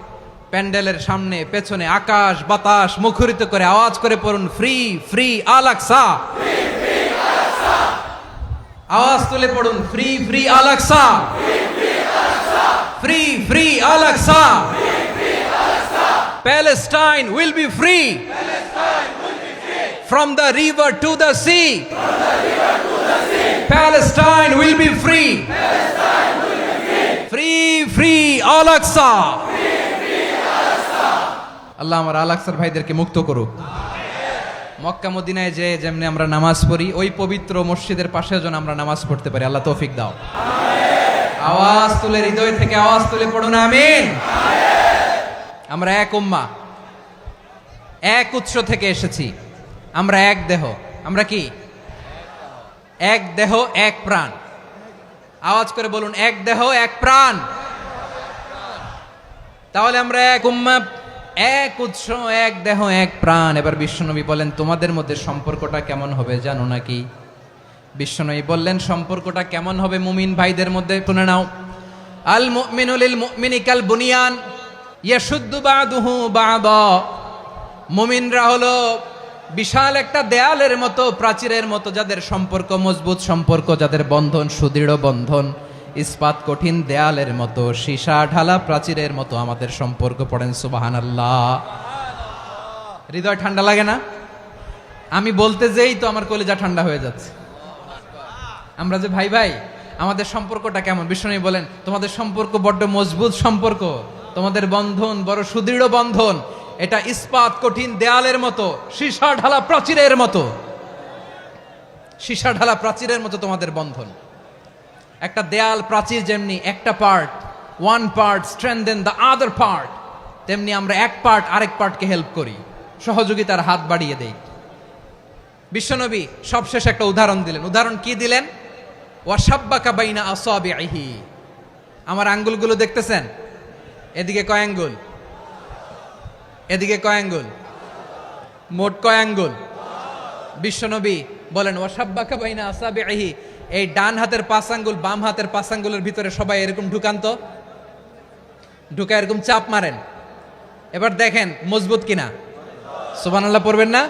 প্যান্ডেলের সামনে পেছনে আকাশ বাতাস মুখরিত করে আওয়াজ করে পড়ুন, ফ্রি ফ্রি আল আকসা। আওয়াজ তুলে পড়ুন, free free Al Aqsa, free free Al Aqsa. Palestine will be free from the river to the sea. Palestine will be free. Free free Al Aqsa. আল্লাহ আমার আল আকসার ভাইদেরকে মুক্ত করুক। মক্কা মদিনায় যে যেমনি আমরা নামাজ পড়ি, ওই পবিত্র মসজিদের পাশে যেন আমরা নামাজ পড়তে পারি। আল্লাহ তৌফিক দাও। আওয়াজ তুলে, হৃদয় থেকে আওয়াজ তুলে পড়ুন আমিন। আমরা এক উম্মাহ, এক উৎস থেকে এসেছি, আমরা এক দেহ। আমরা কি? এক দেহ এক প্রাণ। আওয়াজ করে বলুন, এক দেহ এক প্রাণ। তাহলে আমরা এক উম্মাহ, এক উৎস, এক দেহ এক প্রাণ। এবার বিশ্বনবী বলেন, তোমাদের মধ্যে সম্পর্কটা কেমন হবে জানো নাকি? বিশ্বনবী বললেন, সম্পর্কটা কেমন হবে মুমিন ভাইদের মধ্যে? শুনে নাও, আল মুমিনু লিল মুমিনি কাল বুনিয়ান ইয়াশুদ্দু বাদুহু বাদা। মুমিনরা হলো বিশাল একটা দেয়ালের মতো, প্রাচীরের মতো, যাদের সম্পর্ক মজবুত সম্পর্ক, যাদের বন্ধন সুদৃঢ় বন্ধন, ইস্পাত কঠিন দেয়ালের মতো, সীসা ঢালা প্রাচীরের মতো আমাদের সম্পর্ক। পড়েন সুবহানাল্লাহ। হৃদয় ঠান্ডা লাগে না? আমি বলতে যেই তো আমার কলিজা ঠান্ডা হয়ে যাচ্ছে। আমরা যে ভাই ভাই, আমাদের সম্পর্কটা কেমন? বিষ্ণু বলেন, তোমাদের সম্পর্ক বড্ড মজবুত সম্পর্ক, তোমাদের বন্ধন বড় সুদৃঢ় বন্ধন, এটা ইস্পাত কঠিন দেয়ালের মতো, সীসা ঢালা প্রাচীরের মতো। সীসা ঢালা প্রাচীরের মতো তোমাদের বন্ধন। একটা দেয়াল প্রাচীর যেমনি একটা part, one part strengthen the other part, তেমনি আমরা এক পার্ট আরেক পার্টকে হেল্প করি, সহযোগিতার হাত বাড়িয়ে দেই। বিশ্বনবী সবশেষ একটা উদাহরণ দিলেন। উদাহরণ কি দিলেন? ওয়াসাব্বাকা বাইনা আসাবিহি। আমার আঙ্গুলগুলো দেখতেছেন? এদিকে কয় আঙ্গুল? এদিকে কয় আঙ্গুল? মোট কয় আঙ্গুল? বিশ্বনবী বলেন, ওয়াসাব্বাকা বাইনা আসাবিহি। এই ডান হাতের 5 আঙ্গুল বাম হাতের 5 আঙ্গুলের ভিতরে সবাই এরকম ঢুকান তো, ঢুকা এরকম চাপ মারেন। এবার দেখেন মজবুত কিনা। সুবহানাল্লাহ পড়বেন না?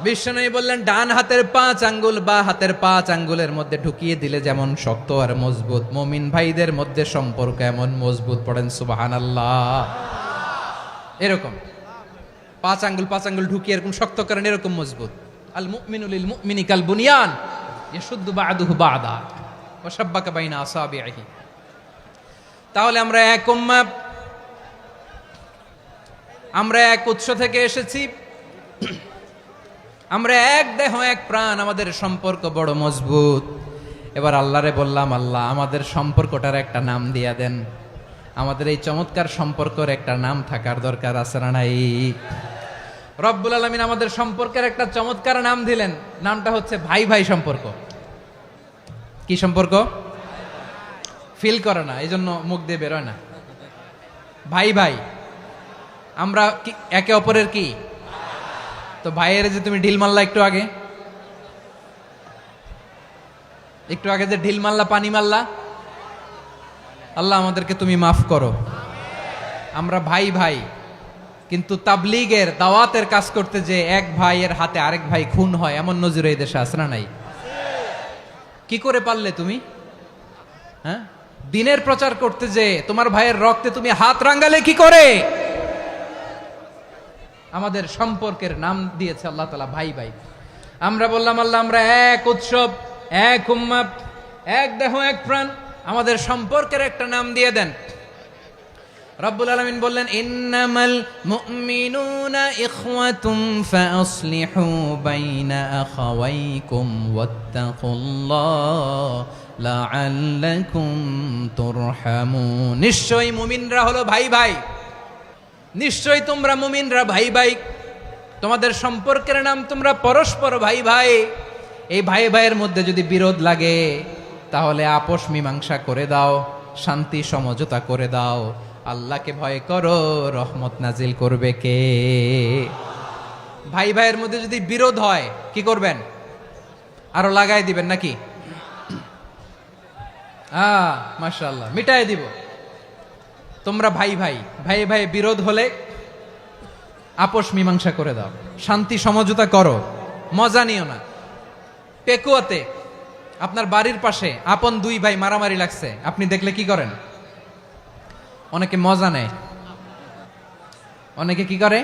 বিশ্বনবী বললেন, ডান হাতের 5 আঙ্গুল বা হাতের 5 আঙ্গুলের মধ্যে ঢুকিয়ে দিলে যেমন শক্ত আর মজবুত, মুমিন ভাইদের মধ্যে সম্পর্ক এমন মজবুত। পড়েন সুবহানাল্লাহ। এরকম 5 আঙ্গুল ঢুকিয়ে এরকম শক্ত করেন, এরকম মজবুত। আল মুমিনু লিল মুমিনি কাল বুনিয়ান ইয়াশুদ্দু বাদুহু বাদা ওয়াসাব্বাকা বাইনা আসাবিহি। তাহলে আমরা এক উম্মাহ, আমরা এক উৎস থেকে এসেছি, আমরা এক দেহ এক প্রাণ, আমাদের সম্পর্ক বড় মজবুত। এবার আল্লাহরে বললাম, আল্লাহ আমাদের সম্পর্কটার একটা নাম দিয়া দেন। আমাদের এই চমৎকার সম্পর্কের একটা নাম থাকার দরকার আছে না নাই? রব্বুল আলামিন আমাদের সম্পর্কের একটা চমৎকার নাম দিলেন। নামটা হচ্ছে ভাই ভাই সম্পর্ক। কি সম্পর্ক? ফিল করে না, এই জন্য মুখ দিয়ে বেরোয় না। ভাই ভাই, আমরা একে অপরের কি? তো ভাইয়ের যে তুমি ঢিল মারলা একটু আগে, একটু আগে যে ঢিল মারলা, পানি মারলা, আল্লাহ আমাদেরকে তুমি মাফ করো। আমরা ভাই ভাই, কিন্তু তাবলীগের দাওয়াতের কাজ করতে যে এক ভাইয়ের হাতে আরেক ভাই খুন হয়, এমন নজির এই দেশে আছে না নাই? কি করে পারলে তুমি? হ্যাঁ, দিনের প্রচার করতে যে তোমার ভাইয়ের রক্তে তুমি হাত রাঙ্গালে কি করে? আমাদের সম্পর্কের নাম দিয়েছে আল্লাহ তাআলা ভাই ভাই। আমরা বললাম আল্লাহ আমরা এক উৎসব, এক উম্মাত, এক দেহ, এক প্রাণ, আমাদের সম্পর্কের একটা নাম দিয়ে দেন। রব্বুল আলামিন বললেন ইন্নামাল মুমিনুনা ইখওয়াতুম ফাসলিহু বাইনা আখাওয়াইকুম ওয়াত্তাকুল্লাহ লাআল্লাকুম তুরহামুন। নিশ্চয়ই মুমিনরা হলো ভাই ভাই, নিশ্চয়ই তোমরা মুমিনরা ভাই ভাই, তোমাদের সম্পর্কের নাম তোমরা পরস্পর ভাই ভাই। এই ভাই ভাইয়ের মধ্যে যদি বিরোধ লাগে তাহলে আপোষ মীমাংসা করে দাও, শান্তি সমঝোতা করে দাও। আল্লাহকে ভয় করো, রহমত নাজিল করবে কে? ভাই ভাইয়ের মধ্যে যদি বিরোধ হয় কি করবেন? আরো লাগাই দিবেন নাকি? মাশাআল্লাহ, মিটাই দিব। তোমরা ভাই ভাই, ভাই ভাই বিরোধ হলে আপোষ মীমাংসা করে দাও, শান্তি সমঝোতা করো, মজা নিও না। পেকুয়াতে আপনার বাড়ির পাশে আপন দুই ভাই মারামারি লাগছে, আপনি দেখলে কি করেন? অনেকে মজা নেয়। অনেকে কি করে?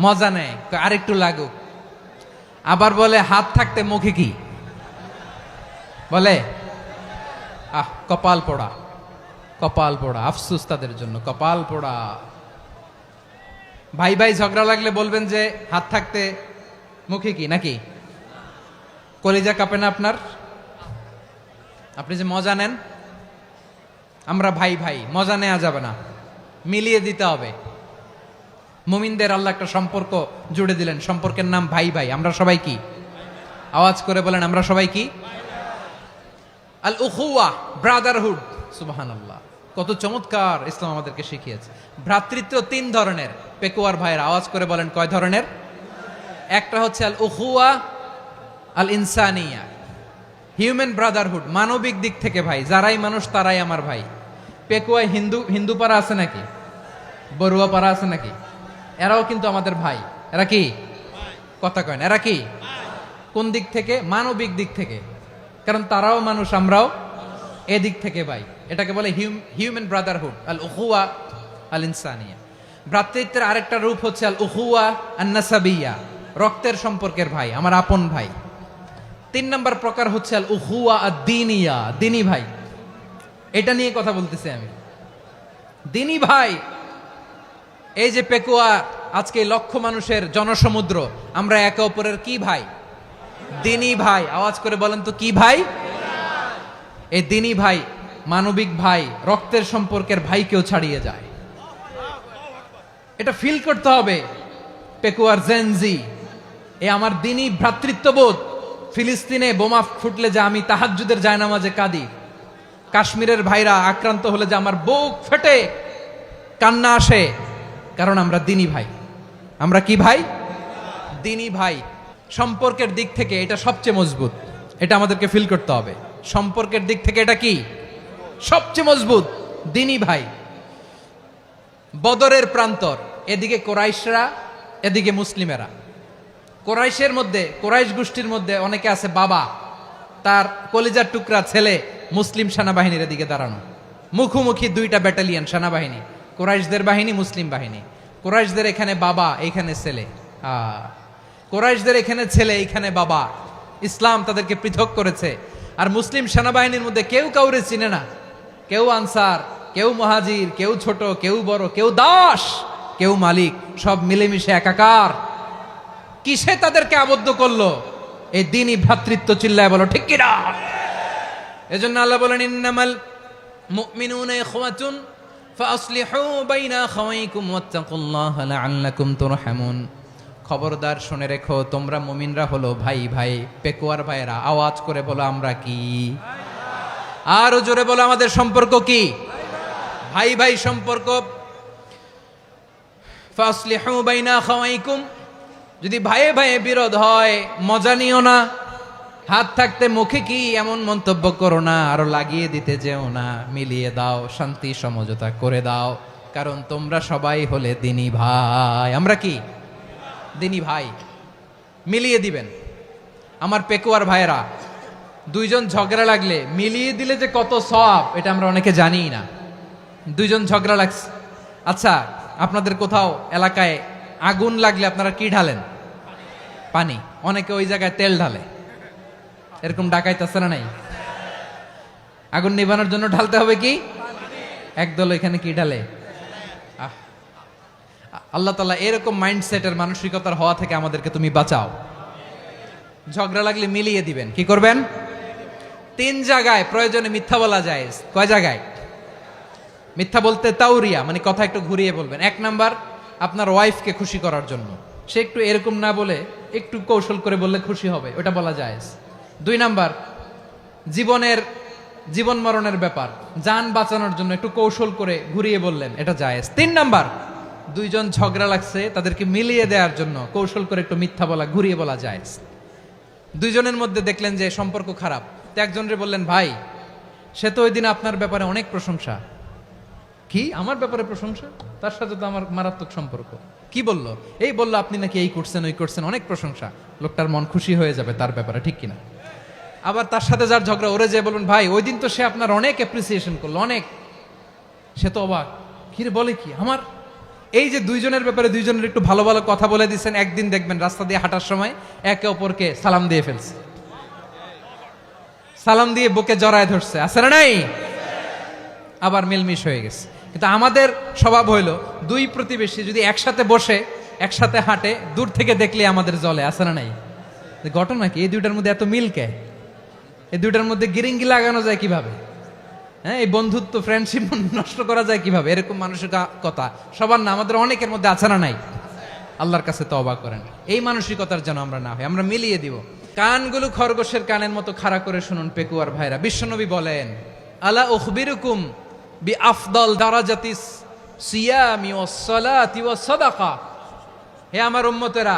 মজা নেয়, আরেকটু লাগুক। আবার বলে হাত থাকতে মুখে কি বলে? কপাল পোড়া, কপাল পোড়া। আফসোস তাদের জন্য, কপাল পোড়া। ভাই ভাই ঝগড়া লাগলে বলবেন যে হাত থাকতে মুখে কি, নাকি? কলিজা কাঁপে না আপনার? আপনি যে মজা নেন। আমরা ভাই ভাই, মজা নেওয়া যাবে না, মিলিয়ে দিতে হবে। মুমিনদের আল্লাহ একটা সম্পর্ক জুড়ে দিলেন, সম্পর্কের নাম ভাই ভাই। আমরা সবাই কি? আওয়াজ করে বলেন, আমরা সবাই কি? আল উখুয়া, ব্রাদারহুড। সুবহানাল্লাহ, কত চমৎকার ইসলাম আমাদেরকে শিখিয়েছে। ভ্রাতৃত্ব তিন ধরনের। পেকুয়ার ভাইয়ের আওয়াজ করে বলেন কয় ধরনের? একটা হচ্ছে আল উখুয়া আল ইনসানিয়া, হিউম্যান ব্রাদারহুড, মানবিক দিক থেকে ভাই, যারাই মানুষ তারাই আমার ভাই। পেকুয়ায় হিন্দু পাড়া আছে নাকি? বড়ুয়া পাড়া আছে নাকি? এরাও কিন্তু আমাদের ভাই। এরা কি? কথা কয় না, এরা কি? কোন দিক থেকে? মানবিক দিক থেকে। কারণ তারাও মানুষ, আমরাও এদিক থেকে ভাই। এটাকে বলে হিউম্যান ব্রাদারহুড, আল উখুয়া আল ইনসানিয়া। ভ্রাতৃত্বের আরেকটা রূপ হচ্ছে আল উখুয়া আন নাসাবিয়া, রক্তের সম্পর্কের ভাই, আমার আপন ভাই। তিন নম্বর প্রকার হচ্ছে আল উখুয়া আদ-দীনিয়া, দিনী ভাই। এটা নিয়ে কথা বলতেছি আমি। দিনী ভাই, এই যে পেকুয়া, আজকে লক্ষ মানুষের জনসমুদ্র, আমরা একে অপরের কি ভাই? দিনী ভাই। আওয়াজ করে বলেন তো কি ভাই? এই দিনী ভাই, মানবিক ভাই, রক্তের সম্পর্কের ভাইকেও ছাড়িয়ে যায়। এটা ফিল করতে হবে। পেকুয়ার জেনজি, এ আমার দিনী ভ্রাতৃত্ববোধ। ফিলিস্তিনে বোমা ফুটলে যে আমি তাহাজ্জুদের জায়নামাজে কাঁদি, কাশ্মীরের ভাইরা আক্রান্ত হলে যে আমার বুক ফেটে কান্না আসে, কারণ আমরা দিনী ভাই। আমরা কি ভাই? দিনী ভাই। সম্পর্কের দিক থেকে এটা সবচেয়ে মজবুত, এটা আমাদেরকে ফিল করতে হবে। সম্পর্কের দিক থেকে এটা কি? সবচেয়ে মজবুত, দিনী ভাই। বদরের প্রান্তর, এদিকে কোরাইশরা, এদিকে মুসলিমেরা। কোরাইশের মধ্যে, কোরাইশ গোষ্ঠীর মধ্যে অনেকে আছে বাবা, তার কলিজার টুকরা ছেলে মুসলিম সেনাবাহিনীর এদিকে দাঁড়ানো, মুখোমুখি দুইটা ব্যাটালিয়ন সেনাবাহিনী, কোরাইশদের বাহিনী, মুসলিম বাহিনী। কোরাইশদের এখানে বাবা, এইখানে ছেলে। কোরাইশদের এখানে ছেলে, এইখানে বাবা। ইসলাম তাদেরকে পৃথক করেছে। আর মুসলিম সেনাবাহিনীর মধ্যে কেউ কাউরে চিনে না, কেউ আনসার, কেউ মুহাজির, কেউ ছোট, কেউ বড়, কেউ দাস, কেউ মালিক, সব মিলেমিশে একাকার। কিসে তাদেরকে আবদ্ধ করলো? এই দিনই ভ্রাতৃত্ব। চিল্লায় বলো ঠিক কিনা? এজন্য আল্লাহ বলেন ইন্নামাল মুমিনুনা ইখওয়াতুন ফাসলিহু বাইনা আখাওয়াইকুম ওয়াত্তাকুল্লাহা লাআল্লাকুম তুরহামুন। খবরদার শুনে রেখো, তোমরা মুমিনরা হলো ভাই ভাই। পেকুয়ার ভাইরা আওয়াজ করে বলো আমরা কি? আরো জোরে বলো আমাদের সম্পর্ক কি? ভাই ভাই সম্পর্ক। ফাসলিহু বাইনা আখাওয়াইকুম, যদি ভাইয়ে ভাইয়ে বিরোধ হয় মজা নিও না, হাত থাকতে মুখে কি এমন মন্তব্য করো না, আরো লাগিয়ে দিতে যেও না, মিলিয়ে দাও, শান্তি সমঝোতা করে দাও, কারণ তোমরা সবাই হলে দিনী ভাই। আমরা কি দিনী ভাই? মিলিয়ে দিবেন। আমার পেকুয়ার ভাইরা, দুইজন ঝগড়া লাগলে মিলিয়ে দিলে যে কত সওয়াব এটা আমরা অনেকে জানি না। দুইজন ঝগড়া লাগছে, আচ্ছা আপনাদের কোথাও এলাকায় আগুন লাগলে আপনারা কি ঢালেন? পানি। অনেকে ওই জায়গায় তেল ঢালে, এরকম ডাকাইতে আছে না নাই? আগুন নিভানোর জন্য ঢালতে হবে কি? একদল এখানে কি ঢালে? আল্লাহ তাআলা এরকম মাইন্ডসেটের মানসিকতার হওয়া থেকে আমাদেরকে তুমি বাঁচাও। ঝগড়া লাগলে মিলিয়ে দিবেন। কি করবেন? 3 জায়গায় প্রয়োজনে মিথ্যা বলা যায়। কয় জায়গায় মিথ্যা বলতে? তাউরিয়া, মানে কথা একটু ঘুরিয়ে বলবেন। 1 নাম্বার, আপনার ওয়াইফকে খুশি করার জন্য, সে একটু এরকম না বলে একটু কৌশল করে বললে খুশি হবে, ওটা বলা যায়। 2 নাম্বার, জীবন মরণের ব্যাপার, জান বাঁচানোর জন্য একটু কৌশল করে ঘুরিয়ে বললেন, এটা জায়েজ। 3 নাম্বার, দুইজন ঝগড়া লাগছে তাদেরকে মিলিয়ে দেওয়ার জন্য কৌশল করে একটু মিথ্যা বলা, ঘুরিয়ে বলা জায়েজ। দুইজনের মধ্যে দেখলেন যে সম্পর্ক খারাপ, তো একজনরে বললেন, ভাই সে তো ওই দিন আপনার ব্যাপারে অনেক প্রশংসা। কি আমার ব্যাপারে প্রশংসা? তার সাথে তো আমার মারাত্মক সম্পর্ক। কি বললো? এই বললো আপনি নাকি এই করছেন ওই করছেন, অনেক প্রশংসা। লোকটার মন খুশি হয়ে যাবে তার ব্যাপারে, ঠিক কিনা? আবার তার সাথে যার ঝগড়া, ওরে যে বলুন, ভাই ওই দিন তো সে আপনার অনেক অ্যাপ্রিসিয়েশন করলো, অনেক। সে তো অবাক, কিরে বলে কি আমার? এই যে দুইজনের ব্যাপারে দুইজনের একটু ভালো ভালো কথা বলে দিচ্ছেন, একদিন দেখবেন রাস্তা দিয়ে হাঁটার সময় একে অপরকে সালাম দিয়ে ফেলছে, সালাম দিয়ে বুকে জড়ায় ধরছে, আছে না নাই? আবার মিলমিশ হয়ে গেছে। কিন্তু আমাদের স্বভাব হইলো, দুই প্রতিবেশী যদি একসাথে বসে একসাথে হাঁটে, দূর থেকে দেখলে আমাদের জলে, আছে না নাই? ঘটনা কি? এই দুইটার মধ্যে এত মিল কে? এই দুইটার মধ্যে গিরিঙ্গি লাগানো যায় কিভাবে? হ্যাঁ, এই বন্ধুত্ব ফ্রেন্ডশিপ নষ্ট করা যায় কিভাবে? এরকম মানুষের কথা সবার না, আমাদের অনেকের মধ্যে আছে না নাই? আল্লাহর কাছে তওবা করেন, এই মানসিকতার যেন আমরা না হই, আমরা মিলিয়ে দিব। কানগুলো খরগোশের কানের মতো খাড়া করে শুনুন পেকুয়ার ভাইরা। বিশ্বনবী বলেন, আলা উখবিরুকুম বি আফদল দারাজাতিস সিয়ামি ওয়াস সালাতি ওয়াস সাদাকা। হে আমার উম্মতেরা,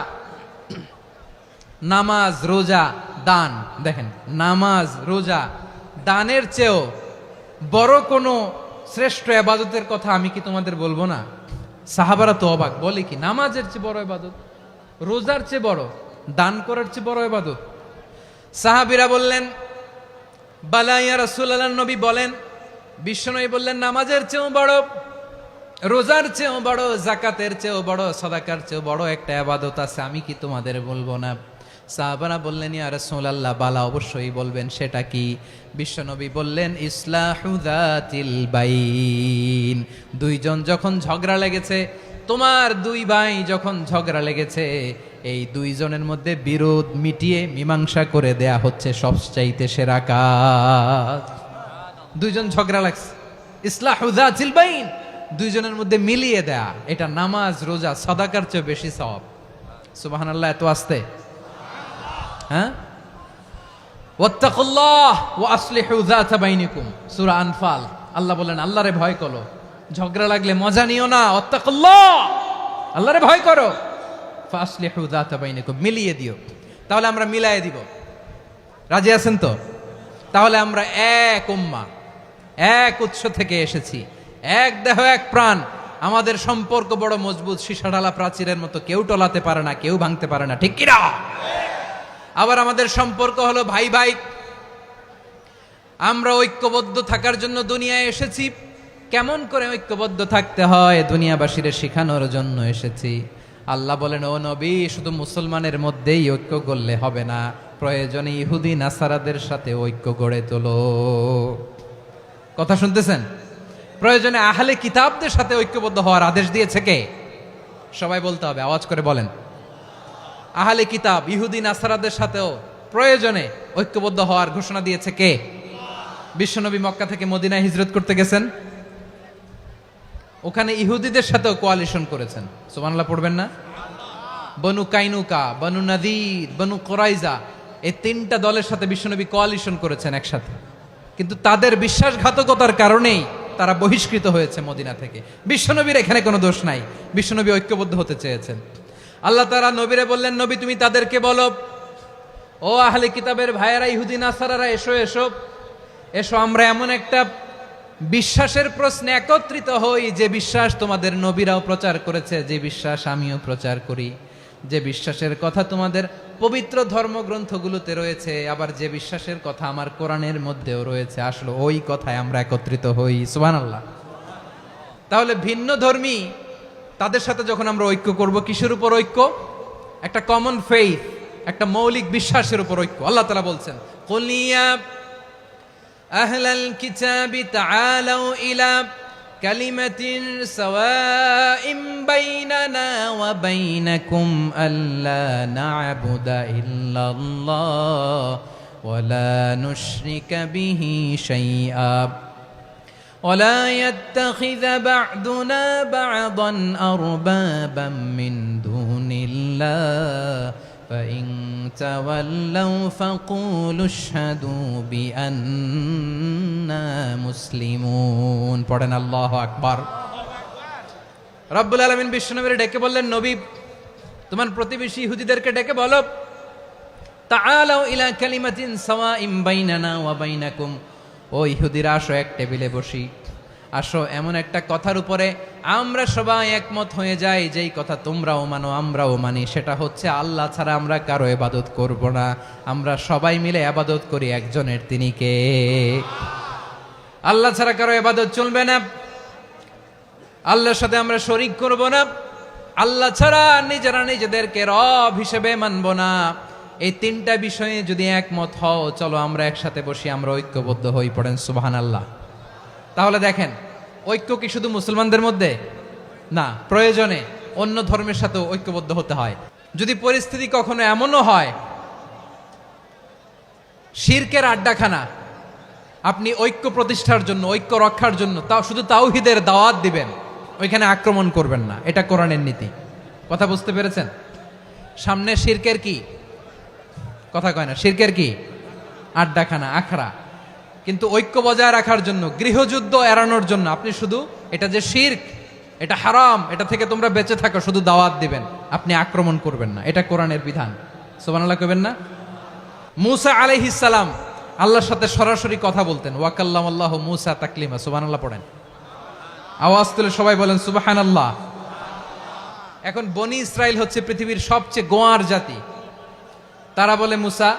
নামাজ, রোজা, দান, দেখেন নামাজ, রোজা, দানের চেয়েও বড় কোনো শ্রেষ্ঠ ইবাদতের কথা আমি কি তোমাদের বলবো না? সাহাবারা তো অবাক, বলে কি নামাজের চেয়ে বড় ইবাদত, রোজার চেয়ে বড়, দান করার চেয়ে বড় ইবাদত? সাহাবীরা বললেন, বালা ইয়া রাসূলুল্লাহ, নবী বলেন। বিশ্বনবী বললেন, নামাজের চেয়েও বড়, রোজার চেয়েও বড়, যাকাতের চেয়েও বড়, সাদাকার চেয়েও বড় একটা ইবাদত আছে, আমি কি তোমাদের বলবো না? সাহাবারা বললেন, ইয়া রাসূলুল্লাহ, বালা, অবশ্যই বলবেন, সেটা কি? বিশ্বনবী বললেন, ইসলাহু যাতিল বাইন। দুইজন যখন ঝগড়া লেগেছে, তোমার দুই ভাই যখন ঝগড়া লেগেছে, এই দুইজনের মধ্যে বিরোধ মিটিয়ে মীমাংসা করে দেয়া হচ্ছে সবচাইতে সেরা কাজ। দুইজন ঝগড়া লাগছে, ইসলাহু যাতিল বাইন, দুইজনের মধ্যে মিলিয়ে দেয়া, এটা নামাজ, রোজা, সাদাকার চেয়ে বেশি সওয়াব। সুবহানাল্লাহ, এত আস্তে? হ্যাঁ, ওয়াত্তাকুল্লাহ ওয়া আসলিহু যাতা বাইনিকুম, সূরা আনফাল। আল্লাহ বলেন, আল্লাহরে ভয় করো, ঝগড়া লাগলে মজা নিও না, ওয়াত্তাকুল্লাহ, আল্লাহরে ভয় করো, ফাসলিহু যাতা বাইনিকুম, মিলিয়ে দিও। তাহলে আমরা মিলায়ে দিব, রাজি আছেন তো? তাহলে আমরা এক উম্মাহ, এক উৎস থেকে এসেছি, এক দেহ এক প্রাণ, আমাদের সম্পর্ক বড় মজবুত, সীসাঢালা প্রাচীরের মতো, কেউ টলাতে পারে না, কেউ ভাঙতে পারে না, ঠিক কিনা? আবার আমাদের সম্পর্ক হলো ভাই ভাই, আমরা ঐক্যবদ্ধ থাকার জন্য দুনিয়ায় এসেছি। কেমন করে ঐক্যবদ্ধ থাকতে হয় দুনিয়াবাসীরে শেখানোর জন্য এসেছি। আল্লাহ বলেন, ও নবী, শুধু মুসলমানের মধ্যেই ঐক্য গড়লে হবে না, প্রয়োজনে ইহুদি নাসারাদের সাথে ঐক্য গড়ে তোলো। কথা শুনতেছেন? প্রয়োজনে আহলে কিতাবদের সাথে ঐক্যবদ্ধ হওয়ার আদেশ দিয়েছে কে? সবাই বলতে হবে, আওয়াজ করে বলেন। আহলে কিতাব, ইহুদি নাসারাদের সাথেও প্রয়োজনে ঐক্যবদ্ধ হওয়ার ঘোষণা দিয়েছে কে? বিশ্বনবী মক্কা থেকে মদিনায় হিজরত করতে গেছেন, ওখানে ইহুদিদের সাথেও কোয়ালিশন করেছেন। সুবহানাল্লাহ পড়বেন না? বনু কাইনুকা, বনু নাদির, বনু কুরাইজা, এই 3টা দলের সাথে বিশ্বনবী কোয়ালিশন করেছেন একসাথে। কিন্তু তাদের বিশ্বাসঘাতকতার কারণেই তারা বহিষ্কৃত হয়েছে মদিনা থেকে। বিশ্বনবীর এখানে কোনো দোষ নাই, বিশ্বনবী ঐক্যবদ্ধ হতে চেয়েছেন। আল্লাহ তাআলা নবীরে বললেন, নবী তুমি তাদেরকে বলো, ও আহলে কিতাবের ভাইয়েরা, ইহুদি নাসারারা, এসো এসো এসো, আমরা এমন একটা বিশ্বাসের প্রশ্নে একত্রিত হই যে বিশ্বাস তোমাদের নবীরাও প্রচার করেছে, যে বিশ্বাস আমিও প্রচার করি, যে বিশ্বাসের কথা তোমাদের পবিত্র ধর্মগ্রন্থগুলোতে রয়েছে, আবার যে বিশ্বাসের কথা আমার কোরআনের মধ্যেও রয়েছে, আসলে ওই কথায় আমরা একত্রিত হই। সুবহানাল্লাহ। তাহলে ভিন্ন ধর্মী তাদের সাথে যখন আমরা ঐক্য করব, কিসের উপর ঐক্য? একটা কমন ফেইথ, একটা মৌলিক বিশ্বাসের উপর ঐক্য। আল্লাহ তাআলা বলছেন, কুল ইয়া আহলাল কিতাবি তাআলাউ ইলা কালিমাতিন সাওয়াইম বাইনানা ওয়া বাইনাকুম আল্লা না'বুদা ইল্লাল্লাহ ওয়া লা নুশরিকা বিহি শাইআ ولا يتخذ بعضنا بعضا أربابا من دون الله فإن تولوا فقولوا اشهدوا بأننا مسلمون। পড়েন আল্লাহু আকবার। রব্বুল আলামিন বিশ্বনবীর ডেকে বললেন, নবী তোমার প্রতিবেশী ইহুদিদেরকে ডেকে বলো, তাআলাউ ইলা কালিমাতিন সাওয়াইম বাইনানা ওয়া বাইনাকুম, ও ইহুদিরা আসো এক টেবিলে বসি, আসো এমন একটা কথার উপরে আমরা সবাই একমত হয়ে যাই, যেই কথা তোমরাও মানো আমরাও মানি, সেটা হচ্ছে আল্লাহ ছাড়া আমরা কারো ইবাদত করব না, আমরা সবাই মিলে ইবাদত করি একজনের, তিনি কে? আল্লাহ ছাড়া কারো ইবাদত চলবে না, আল্লাহর সাথে আমরা শরীক করব না, আল্লাহ ছাড়া নিজেরা নিজেদেরকে রব হিসেবে মানব না। এই তিনটা বিষয়ে যদি একমত হও, চলো আমরা একসাথে বসি, আমরা ঐক্যবদ্ধ হই। পড়েন সুবহানাল্লাহ। তাহলে দেখেন, ঐক্য কি শুধু মুসলমানদের মধ্যে না, প্রয়োজনে অন্য ধর্মের সাথেও ঐক্যবদ্ধ হতে হয়। যদি পরিস্থিতি কখনো এমনও হয় শিরকের আড্ডাখানা, আপনি ঐক্য প্রতিষ্ঠার জন্য, ঐক্য রক্ষার জন্য তাও শুধু তাওহীদের দাওয়াত দিবেন, ওইখানে আক্রমণ করবেন না, এটা কোরআনের নীতি। কথা বুঝতে পেরেছেন? সামনে শিরকের কি কথা কয় না, শিরকের কি আড্ডাখানা, আখড়া, কিন্তু ঐক্য বজায় রাখার জন্য, গৃহযুদ্ধ এড়ানোর জন্য আপনি শুধু এটা যে শিরক, এটা হারাম, এটা থেকে তোমরা বেঁচে থাকো, শুধু দাওয়াত দিবেন, আপনি আক্রমণ করবেন না, এটা কোরআনের বিধান। সুবহানাল্লাহ কইবেন না? মূসা আলাইহিস সালাম আল্লাহর সাথে সরাসরি কথা বলতেন, ওয়া কাল্লামাল্লাহু মূসা তাকলিমা। সুবহানাল্লাহ পড়েন, আওয়াজ তুলে সবাই বলেন সুবহানাল্লাহ। এখন বনি ইসরাইল হচ্ছে পৃথিবীর সবচেয়ে গোয়ার জাতি। তারা বলে, মূসা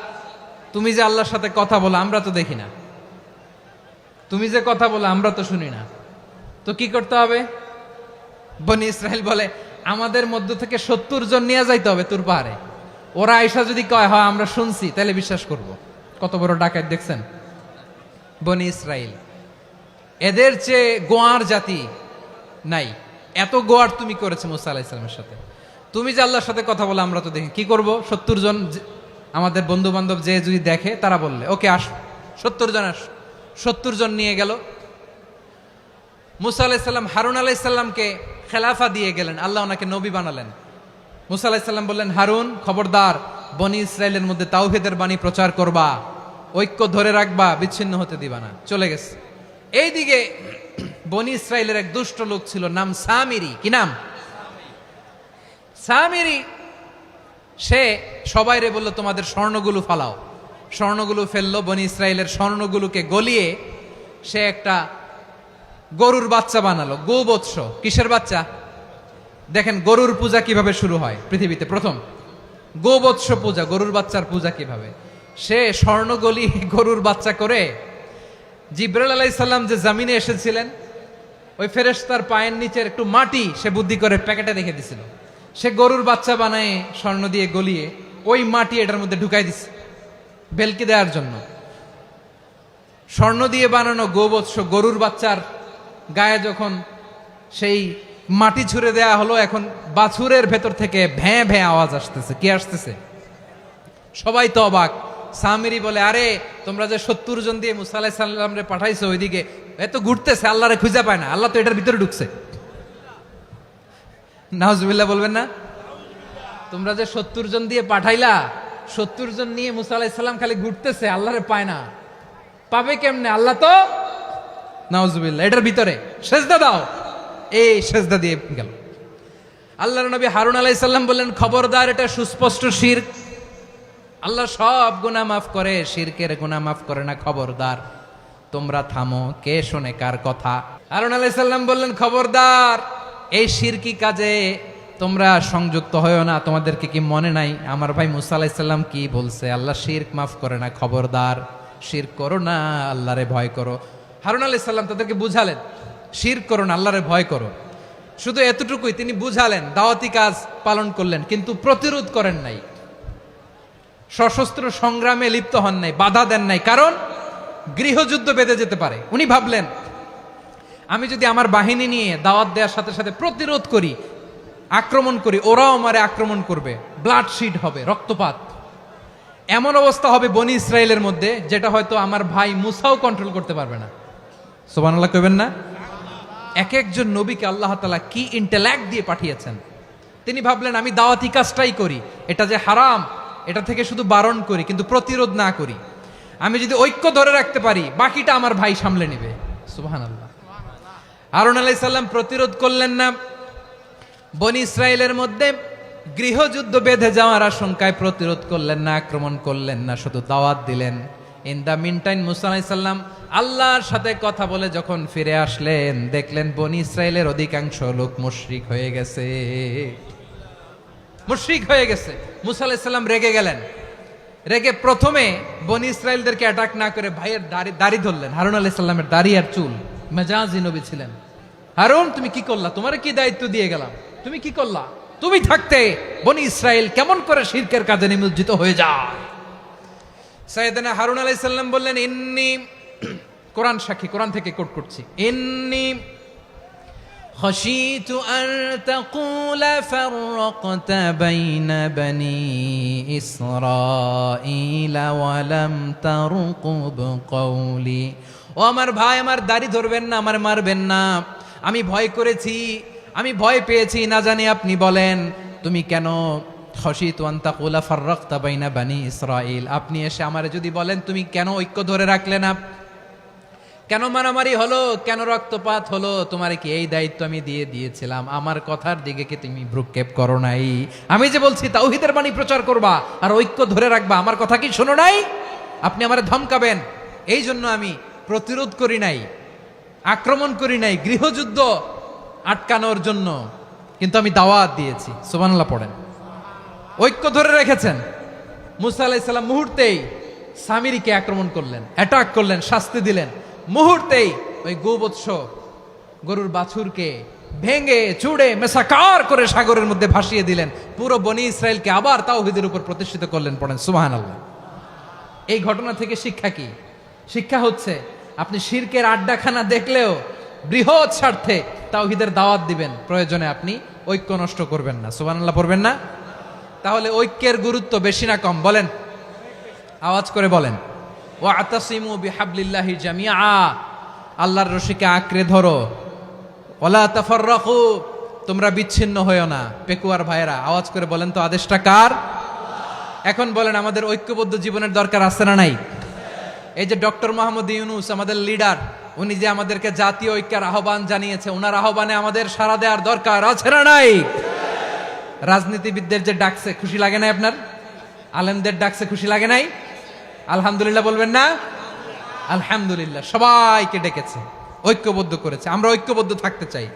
তুমি যে আল্লাহর সাথে কথা বলো আমরা তো দেখি না, তুমি যে কথা বলো আমরা তো শুনি না, তো কি করতে হবে? বনি ইসরাইল বলে, আমাদের মধ্য থেকে 70 জন নিয়ে যাইতে হবে তুর পাহাড়ে, ওরা আয়েশা যদি কয় হয় আমরা শুনছি, তাহলে বিশ্বাস করব। কত বড় ডাকাত দেখছেন বনি ইসরাইল। এদের চেয়ে গোয়ার জাতি নাই, এত গোয়ার তুমি করেছে মূসা আলাইহিস সালামের সাথে। তুমি যে আল্লাহর সাথে কথা বলো আমরা তো দেখি, কি করব? 70 জন আমাদের বন্ধু বান্ধব যে যদি দেখে, তারা বললে ওকে আস, 70 জন আস। 70 জন নিয়ে গেল। মূসা আলাইহিস সালাম হারুন আলাইহিস সালামকে খেলাফা দিয়ে গেলেন, আল্লাহ ওনাকে নবী বানালেন। মূসা আলাইহিস সালাম বললেন, হারুন খবরদার, বনি ইসরাইলের মধ্যে তাওহীদের বাণী প্রচার করবা, ঐক্য ধরে রাখবা, বিচ্ছিন্ন হতে দিবা না। চলে গেছে। এইদিকে বনি ইসরাইলের এক দুষ্ট লোক ছিল, নাম সামিরি। কি নাম? সামিরি। সে সবাইরে বলল, তোমাদের স্বর্ণগুলো ফালাও। স্বর্ণগুলো ফেললো, বনি ইসরাইলের স্বর্ণগুলোকে গলিয়ে সে একটা গরুর বাচ্চা বানালো, গোবৎস। কিসের বাচ্চা? দেখেন গরুর পূজা কিভাবে শুরু হয় পৃথিবীতে, প্রথম গোবৎস পূজা, গরুর বাচ্চার পূজা কিভাবে। সে স্বর্ণ গলি গরুর বাচ্চা করে, জিবরাইল আলাইহিস সালাম যে জমিনে এসেছিলেন, ওই ফেরেশতার পায়ের নিচের একটু মাটি সে বুদ্ধি করে প্যাকেটে রেখে দিছিল। সে গরুর বাচ্চা বানায় স্বর্ণ দিয়ে গলিয়ে ওই মাটি এটার মধ্যে ঢুকাই দিছে ভেলকি দেওয়ার জন্য। স্বর্ণ দিয়ে বানানো গোবৎস গরুর বাচ্চার গায়ে যখন সেই মাটি ছুঁড়ে দেয়া হলো, এখন বাছুরের ভেতর থেকে ভ্যাঁ ভ্যাঁ আওয়াজ আসতেছে। কি আসতেছে? সবাই তো অবাক। সামিরি বলে, আরে তোমরা যে 70 জন দিয়ে মূসা আলাইহিস সালাম রে পাঠাইছো, ওইদিকে এত ঘুরতেছে, আল্লাহরে খুঁজে পায় না, আল্লাহ তো এটার ভিতরে ঢুকছে। নাউজুবিল্লাহ বলবেন না? তোমরা যে 70 জন দিয়ে পাঠাইলা, 70 জন নিয়ে মূসা আলাইহিস সালাম খালি ঘুরতেছে, আল্লাহরে পায় না। পাবে কেমনে? আল্লাহ তো, নাউজুবিল্লাহ, এটার ভিতরে সেজদা দাও। এই সেজদা দিয়ে গেল। আল্লাহর নবী হারুন আলাইহিস সালাম বললেন, খবরদার, এটা সুস্পষ্ট শিরক। আল্লাহ সব গুনাহ মাফ করে, শিরকের গুনাহ মাফ করে না। খবরদার, তোমরা থামো। কে শোনে কার কথা? হারুন আলাইহিস সালাম বললেন, খবরদার, এই শিরকি কাজে তোমরা সংযুক্ত হয়ো না। তোমাদেরকে কি মনে নাই আমার ভাই মুসা আলাইহিস সালাম কি বলছে? আল্লাহ শিরক মাফ করে না। খবরদার, শিরক করো না, আল্লাহরে ভয় করো। হারুন আলাইহিস সালাম তাদেরকে বুঝালেন, শিরক করো না, আল্লাহরে ভয় করো। শুধু এতটুকুই তিনি বুঝালেন, দাওয়াতি কাজ পালন করলেন, কিন্তু প্রতিরোধ করেন নাই, সশস্ত্র সংগ্রামে লিপ্ত হন নাই, বাধা দেন নাই। কারণ গৃহযুদ্ধ বেঁধে যেতে পারে। উনি ভাবলেন, আমি যদি আমার বাহিনী নিয়ে দাওয়াত দেওয়ার সাথে সাথে প্রতিরোধ করি, আক্রমণ করি, ওরাও আমারে আক্রমণ করবে, ব্লাডশিড হবে, রক্তপাত। এমন অবস্থা হবে বনি ইসরায়েলের মধ্যে, যেটা হয়তো আমার ভাই মুসাও কন্ট্রোল করতে পারবে না। সুবহানাল্লাহ কইবেন না? এক একজন নবীকে আল্লাহ তাআলা কি ইন্টেলেক্ট দিয়ে পাঠিয়েছেন। তিনি ভাবলেন, আমি দাওয়াতি কাজটাই করি, এটা যে হারাম এটা থেকে শুধু বারণ করি, কিন্তু প্রতিরোধ না করি। আমি যদি ঐক্য ধরে রাখতে পারি, বাকিটা আমার ভাই সামলে নেবে। সুবহানাল্লাহ। হারুন আলাইহিস সালাম প্রতিরোধ করলেন না। বনি ইসরায়েলের মধ্যে গৃহযুদ্ধ বেঁধে যাওয়ার আশঙ্কায় প্রতিরোধ করলেন না, আক্রমণ করলেন না, শুধু দাওয়াত দিলেন। ইন দা মিন টাইম মুসা আলাইহিস সালাম আল্লাহর সাথে কথা বলে যখন ফিরে আসলেন, দেখলেন বনি ইসরায়েলের অধিকাংশ লোক মুশরিক হয়ে গেছে। মুশরিক হয়ে গেছে। মুসা আলাইহিস সালাম রেগে গেলেন। রেগে প্রথমে বনি ইসরায়েলদেরকে অ্যাটাক না করে ভাইয়ের দাড়ি ধরলেন। হারুন আলাইহিস সালামের দাড়ি আর চুল। মেজাজি নবী ছিলেন। হারুন, তুমি কি করলা? তোমারে কি দায়িত্ব দিয়ে গেলাম, তুমি কি করলা? তুমি থাকতে বনি ইসরায়েল কেমন করে শিরকের কাজে নিমজ্জিত হয়ে যায়? সাইয়েদনা হারুন আলাইহিস সালাম বললেন, ইন্নী, কোরআন সাক্ষী, কোরআন থেকে কোট করছি, ইন্নী খাশিতু আন তাকুলা ফাররাকতা বাইনা বনি ইসরাঈলা ওয়া লাম তারকুব কওলি। ও আমার ভাই, আমার দাড়ি ধরবেন না, আমার মারবেন না। আমি ভয় করেছি, আমি ভয় পেয়েছি, না জানি আপনি বলেন তুমি কেন খাশিতু আন তাকুলা ফাররাকতা বাইনা বনি ইসরাঈল, আপনি এসে আমারে যদি বলেন তুমি কেন ঐক্য ধরে রাখলে না, কেন মারামারি হলো, কেন রক্তপাত হলো, তোমার কি এই দায়িত্ব আমি দিয়ে দিয়েছিলাম? আমার কথার দিকে কি তুমি ভ্রুক্ষেপ করো নাই? আমি যে বলছি তাওহীদের বাণী প্রচার করবা আর ঐক্য ধরে রাখবা, আমার কথা কি শোনো নাই? আপনি আমারে ধমকাবেন, এই জন্য আমি প্রতিরোধ করি নাই, আক্রমণ করি নাই, গৃহযুদ্ধ আটকানোর জন্য, কিন্তু আমি দাওয়াত দিয়েছি। সুবহানাল্লাহ পড়েন। ঐক্য ধরে রেখেছেন। মুসা আলাইহিস সালাম মুহূর্তেই সামিরীকে আক্রমণ করলেন, অ্যাটাক করলেন, শাস্তি দিলেন। মুহূর্তেই ওই গোবৎস গরুর বাছুরকে ভেঙে চুড়ে মেসাকার করে সাগরের মধ্যে ভাসিয়ে দিলেন। পুরো বনি ইসরায়েলকে আবার তাওহীদের উপর প্রতিষ্ঠিত করলেন। পড়েন সুবহানাল্লাহ। এই ঘটনা থেকে শিক্ষা কি? শিক্ষা হচ্ছে, আপনি শিরকের আড্ডাখানা দেখলেও বৃহৎ স্বার্থে তাওহীদের দাওয়াত দিবেন, প্রয়োজনে আপনি ঐক্য নষ্ট করবেন না। সুবহানাল্লাহ পড়বেন না? তাহলে ঐক্যের গুরুত্ব বেশি না কম? বলেন, আওয়াজ করে বলেন। ওয়াতাসিমু বিহাবলিল্লাহি জামিআ, আল্লাহর রশিকে আঁকড়ে ধরো। ওয়ালা তাফাররাকু, তোমরা বিচ্ছিন্ন হয়ো না। পেকুয়ার ভাইয়েরা আওয়াজ করে বলেন তো, আদেশটা কার? এখন বলেন, আমাদের ঐক্যবদ্ধ জীবনের দরকার আছে না নাই? এই যে ডক্টর মোহাম্মদ ইউনূস আমাদের লিডার, উনি যে আমাদেরকে জাতীয় ঐক্যের আহ্বান জানিয়েছে, ওনার আহ্বানে আমাদের সাড়া দেওয়ার দরকার আছে না নাই? রাজনীতিবিদদের যে ডাকছে, খুশি লাগে নাই আপনার? আলেমদের ডাকছে, খুশি লাগে নাই? আলহামদুলিল্লাহ বলবেন না? আলহামদুলিল্লাহ। সবাইকে ডেকেছে, ঐক্যবদ্ধ করেছে। আমরা ঐক্যবদ্ধ থাকতে চাই,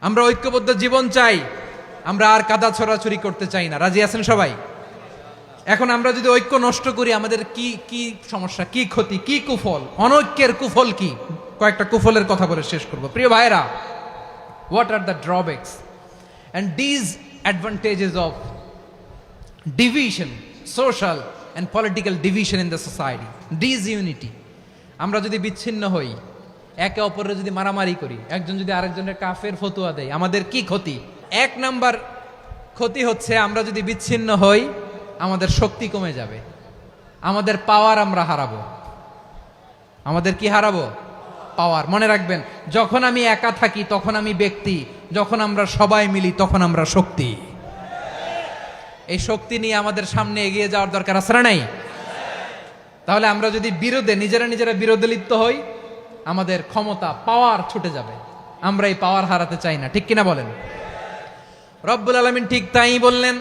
আমরা ঐক্যবদ্ধ জীবন চাই, আমরা আর কাদা ছড়াছড়ি করতে চাই না। রাজি আছেন সবাই? এখন আমরা যদি ঐক্য নষ্ট করি, আমাদের কি কি সমস্যা, কি ক্ষতি, কি কুফল? অনৈক্যের কুফল কি? কয়েকটা কুফলের কথা বলে শেষ করব। প্রিয় ভাইরা, what are the drawbacks and disadvantages of division, social and political division in the society, disunity? আমরা যদি বিচ্ছিন্ন হই, একে অপরের যদি মারামারি করি, একজন যদি আরেকজনের কাফের ফতোয়া দেয়, আমাদের কি ক্ষতি? এক নাম্বার ক্ষতি হচ্ছে, আমরা যদি বিচ্ছিন্ন হই, আমাদের শক্তি কমে যাবে, আমাদের পাওয়ার আমরা হারাবো। আমাদের কি হারাবো? পাওয়ার। মনে রাখবেন, যখন আমি একা থাকি তখন আমি ব্যক্তি, যখন আমরা সবাই মিলি তখন আমরা শক্তি। এই শক্তি নিয়ে আমাদের সামনে এগিয়ে যাওয়ার দরকার আছে না নাই? তাহলে আমরা যদি নিজেরা বিরোধে লিপ্ত হই, আমাদের ক্ষমতা, পাওয়ার ছুটে যাবে। আমরা এই পাওয়ার হারাতে চাই না, ঠিক কিনা বলেন? রব্বুল আলামিন ঠিক তাই বললেন।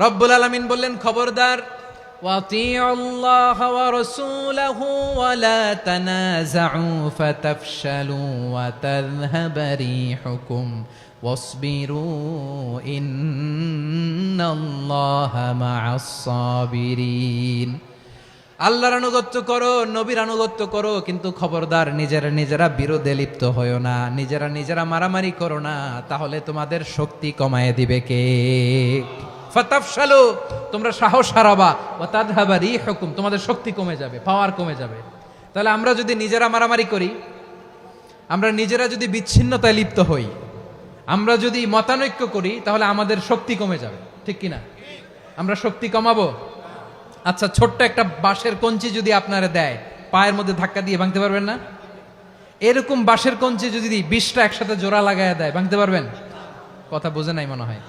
রব্বুল আলামিন বললেন, খবরদার, وَأَطِيعُوا اللَّهَ وَرَسُولَهُ وَلَا تَنَازَعُوا فَتَفْشَلُوا وَتَذْهَبَ رِيحُكُمْ وَاصْبِرُوا إِنَّ اللَّهَ مَعَ الصَّابِرِينَ। আল্লাহর আনুগত্য করো, নবীর আনুগত্য করো, কিন্তু খবরদার নিজেরা বিরোধে লিপ্ত হয়ো না, নিজেরা মারামারি করো না, তাহলে তোমাদের শক্তি কমায় দিবে কে? ফাতাফশালু, তোমরা সাহস হারাবা, ওয়া তাযহাবা রিহুকুম, তোমাদের শক্তি কমে যাবে, পাওয়ার কমে যাবে। তাহলে আমরা যদি নিজেরা মারামারি করি, আমরা নিজেরা যদি বিচ্ছিন্নতায় লিপ্ত হই, আমরা যদি মতানৈক্য করি, তাহলে আমাদের শক্তি কমে যাবে, ঠিক কিনা? আমরা শক্তি কমাবো? আচ্ছা, ছোট্ট একটা বাঁশের কঞ্চি যদি আপনারা দেয়, পায়ের মধ্যে ধাক্কা দিয়ে ভাঙতে পারবেন না? এরকম বাঁশের কঞ্চি যদি 20টা একসাথে জোড়া লাগায় দেয়, ভাঙতে পারবেন? কথা বোঝে নাই মনে হয়।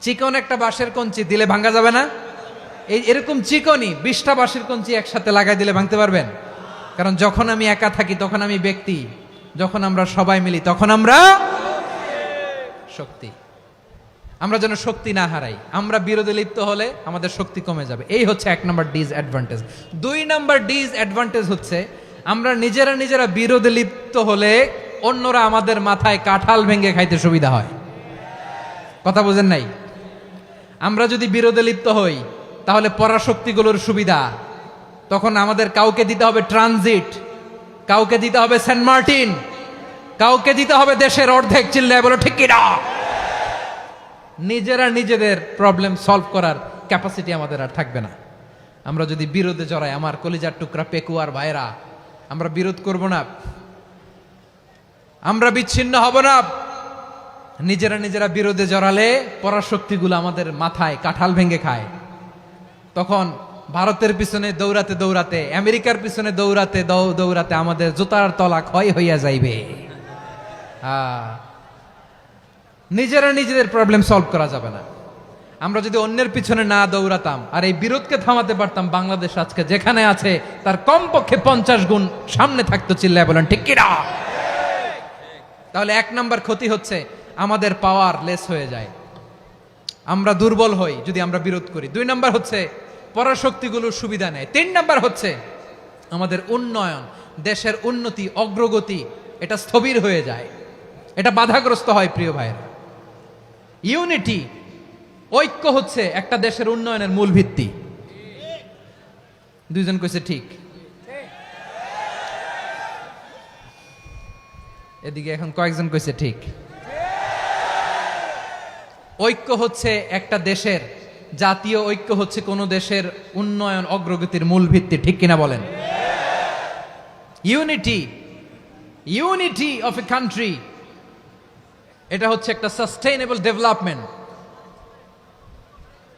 চিকন একটা বাঁশের কঞ্চি দিলে ভাঙা যাবে না? এরকম চিকনই 20টা বাঁশের কঞ্চি একসাথে লাগাই দিলে ভাঙতে পারবেন? কারণ যখন আমি একা থাকি তখন আমি ব্যক্তি, যখন আমরা সবাই মিলি তখন আমরা শক্তি। আমরা যেন শক্তি না হারাই। আমরা বিরোধে লিপ্ত হলে আমাদের শক্তি কমে যাবে। এই হচ্ছে 1 নম্বর ডিসঅ্যাডভান্টেজ। 2 নম্বর ডিসঅ্যাডভান্টেজ হচ্ছে আমরা নিজেরা বিরোধে লিপ্ত হলে অন্যরা আমাদের মাথায় কাঁঠাল ভেঙে খাইতে সুবিধা হয়। কথা বোঝেন নাই? আমরা যদি বিরোধে লিপ্ত হই তাহলে পরাশক্তিগুলোর সুবিধা, তখন আমাদের কাউকে দিতে হবে ট্রানজিট, কাউকে দিতে হবে সেন্ট মার্টিন, কাউকে দিতে হবে দেশের অর্ধেক। চিল্লায় বলো ঠিক কিনা? নিজেদের প্রবলেম সলভ করার ক্যাপাসিটি আমাদের আর থাকবে না। আমরা যদি বিরোধে জড়াই, আমার কলিজার টুকরা পেকুয়ার ভাইরা, আমরা বিরোধ করব না, আমরা বিচ্ছিন্ন হব না। নিজেরা বিরোধে জড়ালে পরাশক্তিগুলো আমাদের মাথায় কাঁঠাল ভেঙে খায়। তখন ভারতের পিছনে দৌড়াতে, আমেরিকার পিছনে দৌড়াতে আমাদের জুতার তলা ক্ষয় হইয়া যাইবে। নিজেদের প্রবলেম সলভ করা যাবে না। আমরা যদি অন্যের পিছনে না দৌড়াতাম আর এই বিরোধকে থামাতে পারতাম, বাংলাদেশ আজকে যেখানে আছে তার কমপক্ষে 50 গুণ সামনে থাকতো। চিল্লায় বলেন ঠিক কিনা? তাহলে 1 নাম্বার ক্ষতি হচ্ছে আমাদের পাওয়ার লেস হয়ে যায়, আমরা দুর্বল হই যদি আমরা বিরোধ করি। 2 নাম্বার হচ্ছে পরাশক্তিগুলোর সুবিধা নেয়। 3 নাম্বার হচ্ছে আমাদের উন্নয়ন, দেশের উন্নতি, অগ্রগতি, এটা স্থবির হয়ে যায়, এটা বাধাগ্রস্ত হয়। প্রিয় ভাইয়েরা, ইউনিটি, ঐক্য হচ্ছে একটা দেশের উন্নয়নের মূল ভিত্তি। 2 জন কইছে ঠিক। এদিকে এখন কয়েকজন কইছে ঠিক। ঐক্য হচ্ছে একটা দেশের, জাতীয় ঐক্য হচ্ছে কোন দেশের উন্নয়ন অগ্রগতির মূল ভিত্তি, ঠিক কিনা বলেন? ইউনিটি অফ এ কান্ট্রি, এটা হচ্ছে একটা সাস্টেইনেবল ডেভেলপমেন্ট,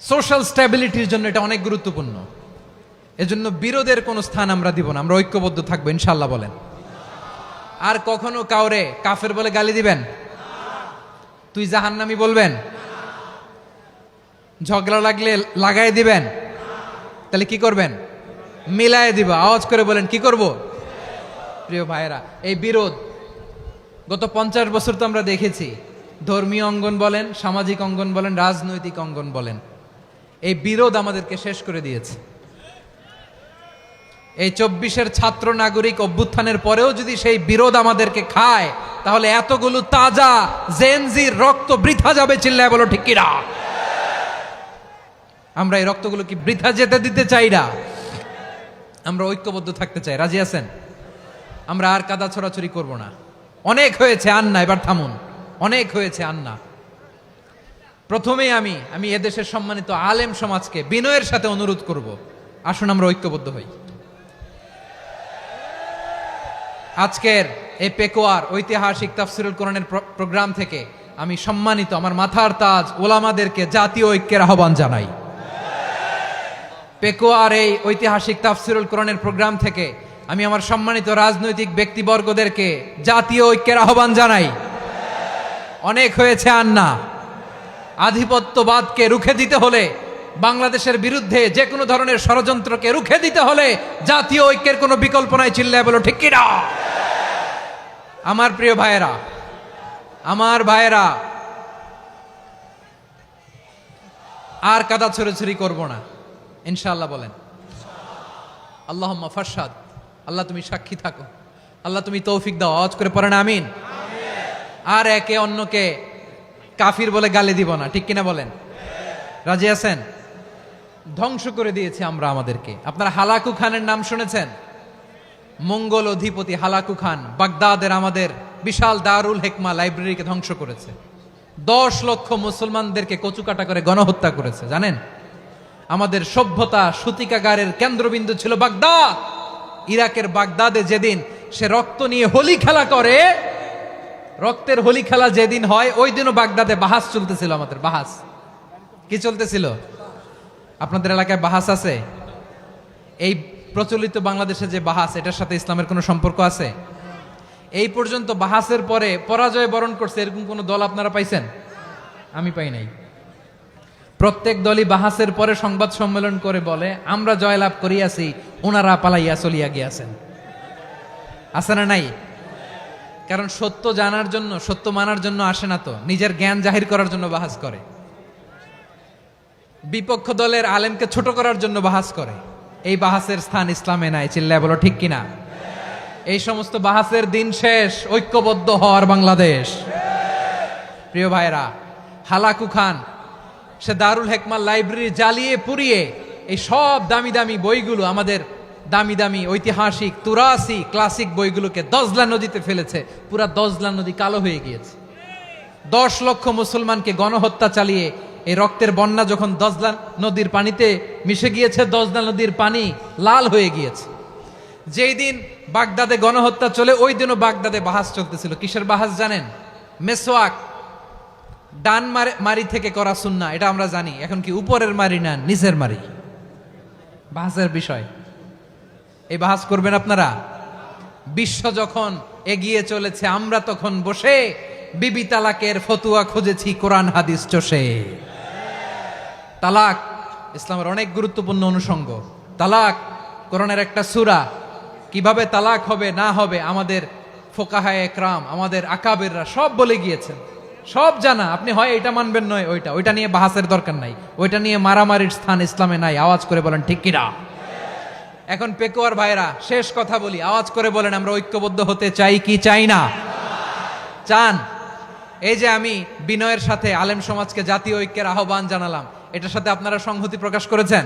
সোশ্যাল স্ট্যাবিলিটির জন্য এটা অনেক গুরুত্বপূর্ণ। এজন্য বিরোধের কোনো স্থান আমরা দিব না, আমরা ঐক্যবদ্ধ থাকবো ইনশাআল্লাহ বলেন। আর কখনো কাউরে কাফের বলে গালি দিবেন? তুই জাহান্নামী বলবেন? ঝগড়া লাগলে লাগাই দিবেন? তাহলে কি করবেন? মিলায় দিব। আওয়াজ করে বলেন কি করব? প্রিয় ভাইয়েরা, এই বিরোধ গত 50 বছর তো আমরা দেখেছি, ধর্মীয় অঙ্গন বলেন, সামাজিক অঙ্গন বলেন, রাজনৈতিক অঙ্গন বলেন, এই বিরোধ আমাদেরকে শেষ করে দিয়েছে। এই 24-এর ছাত্র নাগরিক অভ্যুত্থানের পরেও যদি সেই বিরোধ আমাদেরকে খায়, তাহলে এতগুলো তাজা জেনজির রক্ত বৃথা যাবে। চিল্লায় বলো ঠিক কিনা? আমরা এই রক্তগুলো কি বৃথা যেতে দিতে চাই না? আমরা ঐক্যবদ্ধ থাকতে চাই। রাজি আছেন? আমরা আর কাদা ছড়াছড়ি করব না। অনেক হয়েছে আন্না, এবার থামুন। অনেক হয়েছে আন্না। প্রথমেই আমি এদেশের সম্মানিত আলেম সমাজকে বিনয়ের সাথে অনুরোধ করব, আসুন আমরা ঐক্যবদ্ধ হই। আজকের এই পেকুয়ার ঐতিহাসিক তাফসিরুল কোরআনের প্রোগ্রাম থেকে আমি সম্মানিত আমার মাথার তাজ ওলামাদেরকে জাতীয় ঐক্যের আহ্বান জানাই। পেকুয়ার এই ঐতিহাসিক তাফসিরুল কোরআনের প্রোগ্রাম থেকে আমি আমার সম্মানিত রাজনৈতিক ব্যক্তিবর্গদেরকে জাতীয় ঐক্যের আহ্বান জানাই। অনেক হয়েছে আন্না। আধিপত্যবাদকে রুখে দিতে হলে, বাংলাদেশের বিরুদ্ধে যে কোনো ধরনের ষড়যন্ত্রকে রুখে দিতে হলে জাতীয় ঐক্যের কোনো বিকল্প নাই। চিল্লায় বলো ঠিক কিনা? আমার প্রিয় ভাইয়েরা, আর কাদা ছড়াছড়ি করব না। ইনশাআল্লাহ বলেন। আল্লাহুম্মা ফারশাদ, আল্লাহ তুমি সাক্ষী থাকো, আল্লাহ তুমি তৌফিক দাও। আওয়াজ করে পড়েন আমিন। আর একে অন্যকে কাফির বলে গালি দিব না, ঠিক কিনা বলেন? রাজি আছেন? ধ্বংস করে দিয়েছি আমরা আমাদেরকে। আপনারা হালাকু খানের নাম শুনেছেন? মঙ্গল অধিপতি হালাকু খান বাগদাদের আমাদের বিশাল দারুল হেকমা লাইব্রেরিকে ধ্বংস করেছে। 10 লক্ষ মুসলমানদেরকে কচুকাটা করে গণহত্যা করেছে, জানেন? আমাদের সভ্যতা সূতিকাগারের কেন্দ্রবিন্দু ছিল বাগদাদ। ইরাকের বাগদাদে যেদিন সে রক্ত নিয়ে হোলি খেলা করে, রক্তের হোলি খেলা যেদিন হয় ওই দিনও বাগদাদে বাহাস চলতেছিল। আমাদের বাহাস কি চলতেছিল? আপনাদের এলাকায় বাহাস আছে? এই প্রচলিত বাংলাদেশে যে বাহাস, এটার সাথে ইসলামের কোনো সম্পর্ক আছে? এই পর্যন্ত বাহাসের পরে পরাজয় বরণ করছে এরকম কোন দল আপনারা পাইছেন? আমি পাই নাই। প্রত্যেক দলই বাহাসের পরে সংবাদ সম্মেলন করে বলে আমরা জয়লাভ করিয়াছি, ওনারা পালাইয়া চলিয়া গিয়াছেন। আছে না নাই? কারণ সত্য জানার জন্য, সত্য মানার জন্য আসে না তো, নিজের জ্ঞান জাহির করার জন্য বাহাস করে। বিপক্ষ দলের আলেমকে ছোট করার জন্য বাহাস করে। এই বাহাসের স্থান ইসলামে নাই। চিল্লায় বলো ঠিক কিনা? এই সমস্ত বাহাসের দিন শেষ, ঐক্যবদ্ধ হওয়ার বাংলাদেশ। প্রিয় ভাইরা, হালাকু খান সে দারুল হেকমা লাইব্রেরি জ্বালিয়ে পুড়িয়ে এই সব দামি দামি বইগুলো, আমাদের দামি দামি ঐতিহাসিক তুরাসি ক্লাসিক বইগুলোকে দজলা নদীতে ফেলেছে। পুরা দজলা নদী কালো হয়ে গিয়েছে। 10 লক্ষ মুসলমানকে গণহত্যা চালিয়ে এই রক্তের বন্যা যখন দজলা নদীর পানিতে মিশে গিয়েছে, দজলা নদীর পানি লাল হয়ে গিয়েছে। যেই দিন বাগদাদে গণহত্যা চলে ওই দিনও বাগদাদে বাহাস চলতেছিল। কিসের বাহাস জানেন? মেসওয়াক, ডান মারি থেকে করা সুন্নাহ, এটা আমরা জানি। এখন কি উপরের মারি না নিচের মারি? বাহাসের বিষয়। এই বাহাস করবেন আপনারা? বিশ্ব যখন এগিয়ে চলেছে, আমরা তখন বসে বিবি তালাকের ফতুয়া খুঁজেছি কোরআন হাদিস চষে। তালাক ইসলামের অনেক গুরুত্বপূর্ণ অনুষঙ্গ। তালাক কোরআনের একটা সূরা। কিভাবে তালাক হবে না হবে আমাদের ফোকাহায়ে একরাম, আমাদের আকাবেররা সব বলে গিয়েছেন, সব জানা। আপনি হয় এটা মানবেন নয় ওইটা নিয়ে বাহাসের দরকার নাই, ওইটা নিয়ে মারামারির স্থান ইসলামে নাই। আওয়াজ করে বলেন ঠিক কিনা? এখন পেকুয়ার ভাইরা, শেষ কথা বলি, আওয়াজ করে বলেন আমরা ঐক্যবদ্ধ হতে চাই কি চাই না? চান? এই যে আমি বিনয়ের সাথে আলেম সমাজকে জাতীয় ঐক্যের আহ্বান জানালাম, এটার সাথে আপনারা সংহতি প্রকাশ করেছেন?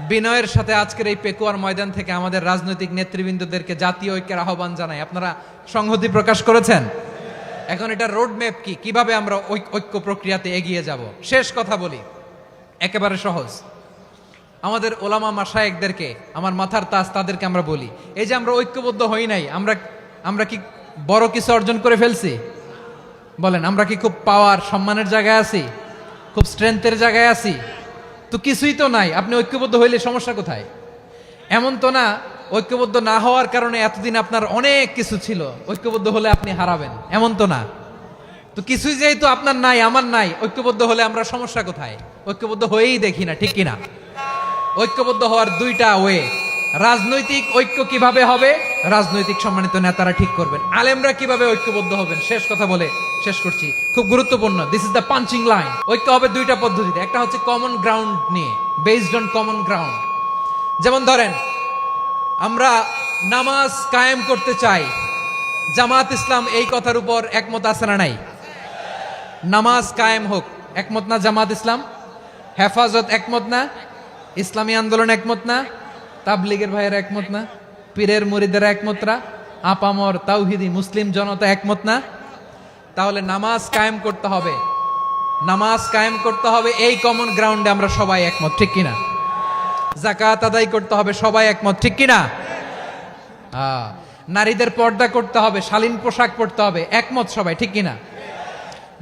বিনয়ের সাথে আজকের এই পেকুয়ার ময়দান থেকে আমাদের রাজনৈতিক নেতৃবৃন্দদেরকে জাতীয় ঐক্যের আহ্বান জানাই, আপনারা সংহতি প্রকাশ করেছেন? এখন এটা রোড ম্যাপ কি, কিভাবে আমরা ঐক্য প্রক্রিয়াতে এগিয়ে যাব? শেষ কথা বলি, একেবারে সহজ। আমাদের ওলামা মাশায়েখদেরকে, আমার মাথার তাজ, তাদেরকে আমরা বলি, এই যে আমরা ঐক্যবদ্ধ হই নাই, আমরা কি বড় কিছু অর্জন করে ফেলছি? বলেন, আমরা কি খুব পাওয়ার সম্মানের জায়গায় আছি? খুব স্ট্রেংথের জায়গায় আছি? তো কিছুই তো নাই। আপনি ঐক্যবদ্ধ হইলে সমস্যা কোথায়? এমন তো না ঐক্যবদ্ধ না হওয়ার কারণে এতদিন আপনার অনেক কিছু ছিল, ঐক্যবদ্ধ হলে আপনি হারাবেন, এমন তো না। তো কিছুই যেহেতু আপনার নাই, আমার নাই, ঐক্যবদ্ধ হলে আমরা সমস্যা কোথায়? ঐক্যবদ্ধ হয়েই দেখি না, ঠিক কিনা? ঐক্যবদ্ধ হওয়ার দুইটা ওয়ে। রাজনৈতিক ঐক্য কিভাবে হবে? রাজনৈতিক সম্মানিত নেতারা ঠিক করবেন। আলেমরা কিভাবে ঐক্যবদ্ধ হবেন? শেষ কথা বলে শেষ করছি, খুব গুরুত্বপূর্ণ। This is the punching line. ঐক্য হবে দুইটা পদ্ধতিতে। একটা হচ্ছে কমন গ্রাউন্ড নিয়ে, বেসড অন কমন গ্রাউন্ড। যেমন ধরেন, আমরা নামাজ কায়েম করতে চাই, জামাত ইসলাম এই কথার উপর একমত আছে না নাই? নামাজ কায়েম হোক, একমত না জামাত ইসলাম? হেফাজত একমত না? ইসলামী আন্দোলন একমত না? তাবলীগের ভাইয়েরা একমত না? পীরের মুরিদেরা একমত না? আপামর তাওহিদি মুসলিম জনতা একমত না? তাহলে নামাজ কায়েম করতে হবে, নামাজ কায়েম করতে হবে এই কমন গ্রাউন্ডে আমরা সবাই একমত, ঠিক কিনা? যাকাত আদায় করতে হবে, সবাই একমত, ঠিক কিনা? নারীদের পর্দা করতে হবে, শালীন পোশাক পরতে হবে, একমত সবাই, ঠিক কিনা?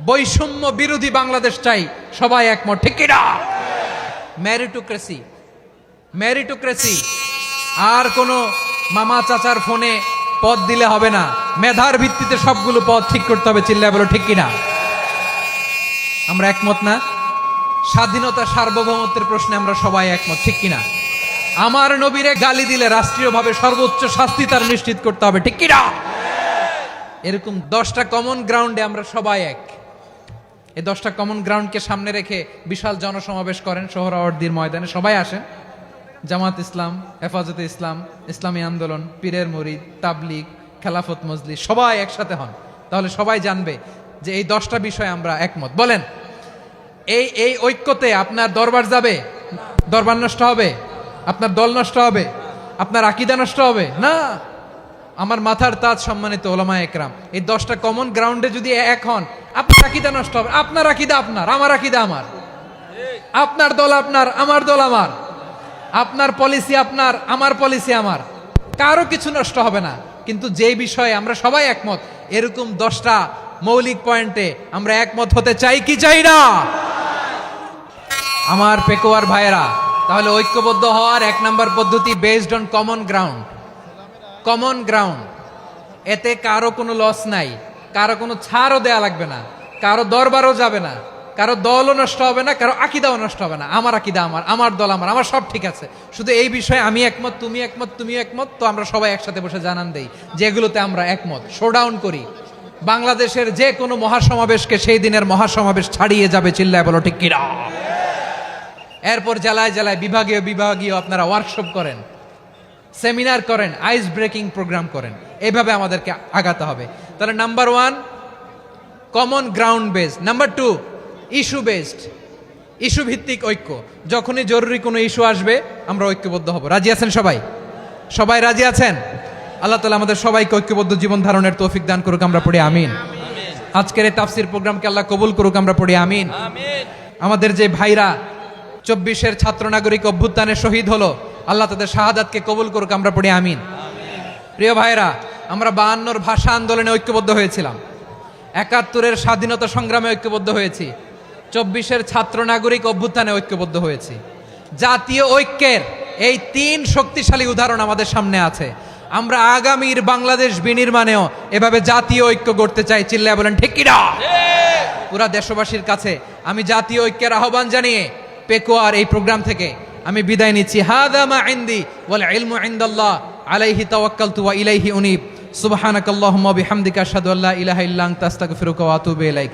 বৈষম্য বিরোধী বাংলাদেশ চাই, সবাই একমত, ঠিক কিনা? মেরিটোক্রেসি, মেরিটোক্রেসি, আর কোন মামা চাচার ফোনে পদ দিলে হবে না, মেধার ভিত্তিতে সবগুলো পদ ঠিক করতে হবে। চিল্লায় বলো ঠিক কিনা? আমরা একমত না? স্বাধীনতা সার্বভৌমত্বের প্রশ্নে আমরা সবাই একমত, ঠিক কিনা? আমার নবীরে গালি দিলে রাষ্ট্রীয়ভাবে সর্বোচ্চ শাস্তি তার নিশ্চিত করতে হবে, ঠিক কিনা? এরকম 10টা কমন গ্রাউন্ডে আমরা সবাই এক। এই 10টা কমন গ্রাউন্ডকে সামনে রেখে বিশাল জনসমাবেশ করেন সোহরাওয়ার্দীর ময়দানে, সবাই আসেন। জামাত ইসলাম, হেফাজতে ইসলাম, ইসলামী আন্দোলন, পীরের মুরিদ, তাবলিগ, খেলাফত মজলিস সবাই একসাথে হন, তাহলে সবাই জানবে যে এই 10টা বিষয়ে আমরা একমত। বলেন, এই ঐক্যতে আপনার দরবার যাবে? দরবার নষ্ট হবে? আপনার দল নষ্ট হবে? আপনার আকীদা নষ্ট হবে? না। আমার মাথার তাজ সম্মানিত ওলামায়ে একরাম, এই 10টা কমন গ্রাউন্ডে যদি এক হন, আপনার আকীদা নষ্ট হবে? আপনার আকীদা আপনার, আমার আকীদা আমার, আপনার দল আপনার, আমার দল আমার, আপনার পলিসি আপনার, আমার পলিসি আমার, কারো কিছু নষ্ট হবে না। কিন্তু যে বিষয়ে আমরা সবাই একমত, এরকম 10টা মৌলিক পয়েন্টে আমরা একমত হতে চাই কি চাই না? আমার পেকোয়ার ভাইয়েরা, তাহলে ঐক্যবদ্ধ হওয়ার 1 নাম্বার পদ্ধতি based on common ground. Common ground, এতে কারো কোনো লস নাই, কারো কোনো ছাড়ও দেয়া লাগবে না, কারো দরবারও যাবে না, কারো দলও নষ্ট হবে না, কারো আকীদাও নষ্ট হবে না। আমার আকীদা আমার, আমার দল আমার, আমার সব ঠিক আছে। শুধু এই বিষয়ে আমি একমত, তুমি একমত, তুমি একমত, তো আমরা সবাই একসাথে বসে জানান দেই যেগুলোতে আমরা একমত, শোডাউন করি। বাংলাদেশের যে কোনো মহাসমাবেশকে সেই দিনের মহাসমাবেশ ছাড়িয়ে যাবে, চিল্লায় বলো ঠিক কিনা? এরপর জেলায় জেলায় বিভাগীয় বিভাগীয় আপনারা ওয়ার্কশপ করেন, সেমিনার করেন, আইস ব্রেকিং প্রোগ্রাম করেন, এইভাবে আমাদেরকে আগাতে হবে। তাহলে number 1 common ground based, number 2 issue based, issue ভিত্তিক ঐক্য। যখনই জরুরি কোনো ইস্যু আসবে আমরা ঐক্যবদ্ধ হব। রাজি আছেন সবাই? সবাই রাজি আছেন? আল্লাহ তাআলা আমাদের সবাইকে ঐক্যবদ্ধ জীবন ধারণের তৌফিক দান করুক, আমরা পড়ি আমিন। আজকের এই তাফসীর প্রোগ্রামকে আল্লাহ কবুল করুক, আমরা পড়ি আমিন। আমাদের যে ভাইরা 24-এর ছাত্র নাগরিক অভ্যুত্থানে শহীদ হলো, আল্লাহ তাদের শাহাদাতকে কবুল করুক, আমরা পড়ি আমিন। প্রিয় ভাইরা, আমরা 52-র ভাষা আন্দোলনে ঐক্যবদ্ধ হয়েছিলাম, 71-এর স্বাধীনতা সংগ্রামে ঐক্যবদ্ধ হয়েছি, 24-এর ছাত্র নাগরিক অভ্যুত্থানে ঐক্যবদ্ধ হয়েছি। জাতীয় ঐক্যের এই 3 শক্তিশালী উদাহরণ আমাদের সামনে আছে। আমরা আগামীর বাংলাদেশ বিনির্মাণেও এভাবে জাতীয় ঐক্য গড়তে চাই, চিল্লায় বলেন ঠিক কিনা? পুরা দেশবাসীর কাছে আমি জাতীয় ঐক্যের আহ্বান জানিয়ে পেকোয়ার এই প্রোগ্রাম থেকে আমি বিদায় নিচ্ছি। হাদা মা ইনদি ওয়াল ইলমু ইনদাল্লাহ আলাইহি তাওয়াক্কালতু ওয়া ইলাইহি উনীব। সুবহানাকাল্লাহুম্মা ওয়া বিহামদিকা আশহাদু আল্লা ইলাহা ইল্লা আনতা আস্তাগফিরুকা ওয়া আতুবু ইলাইক।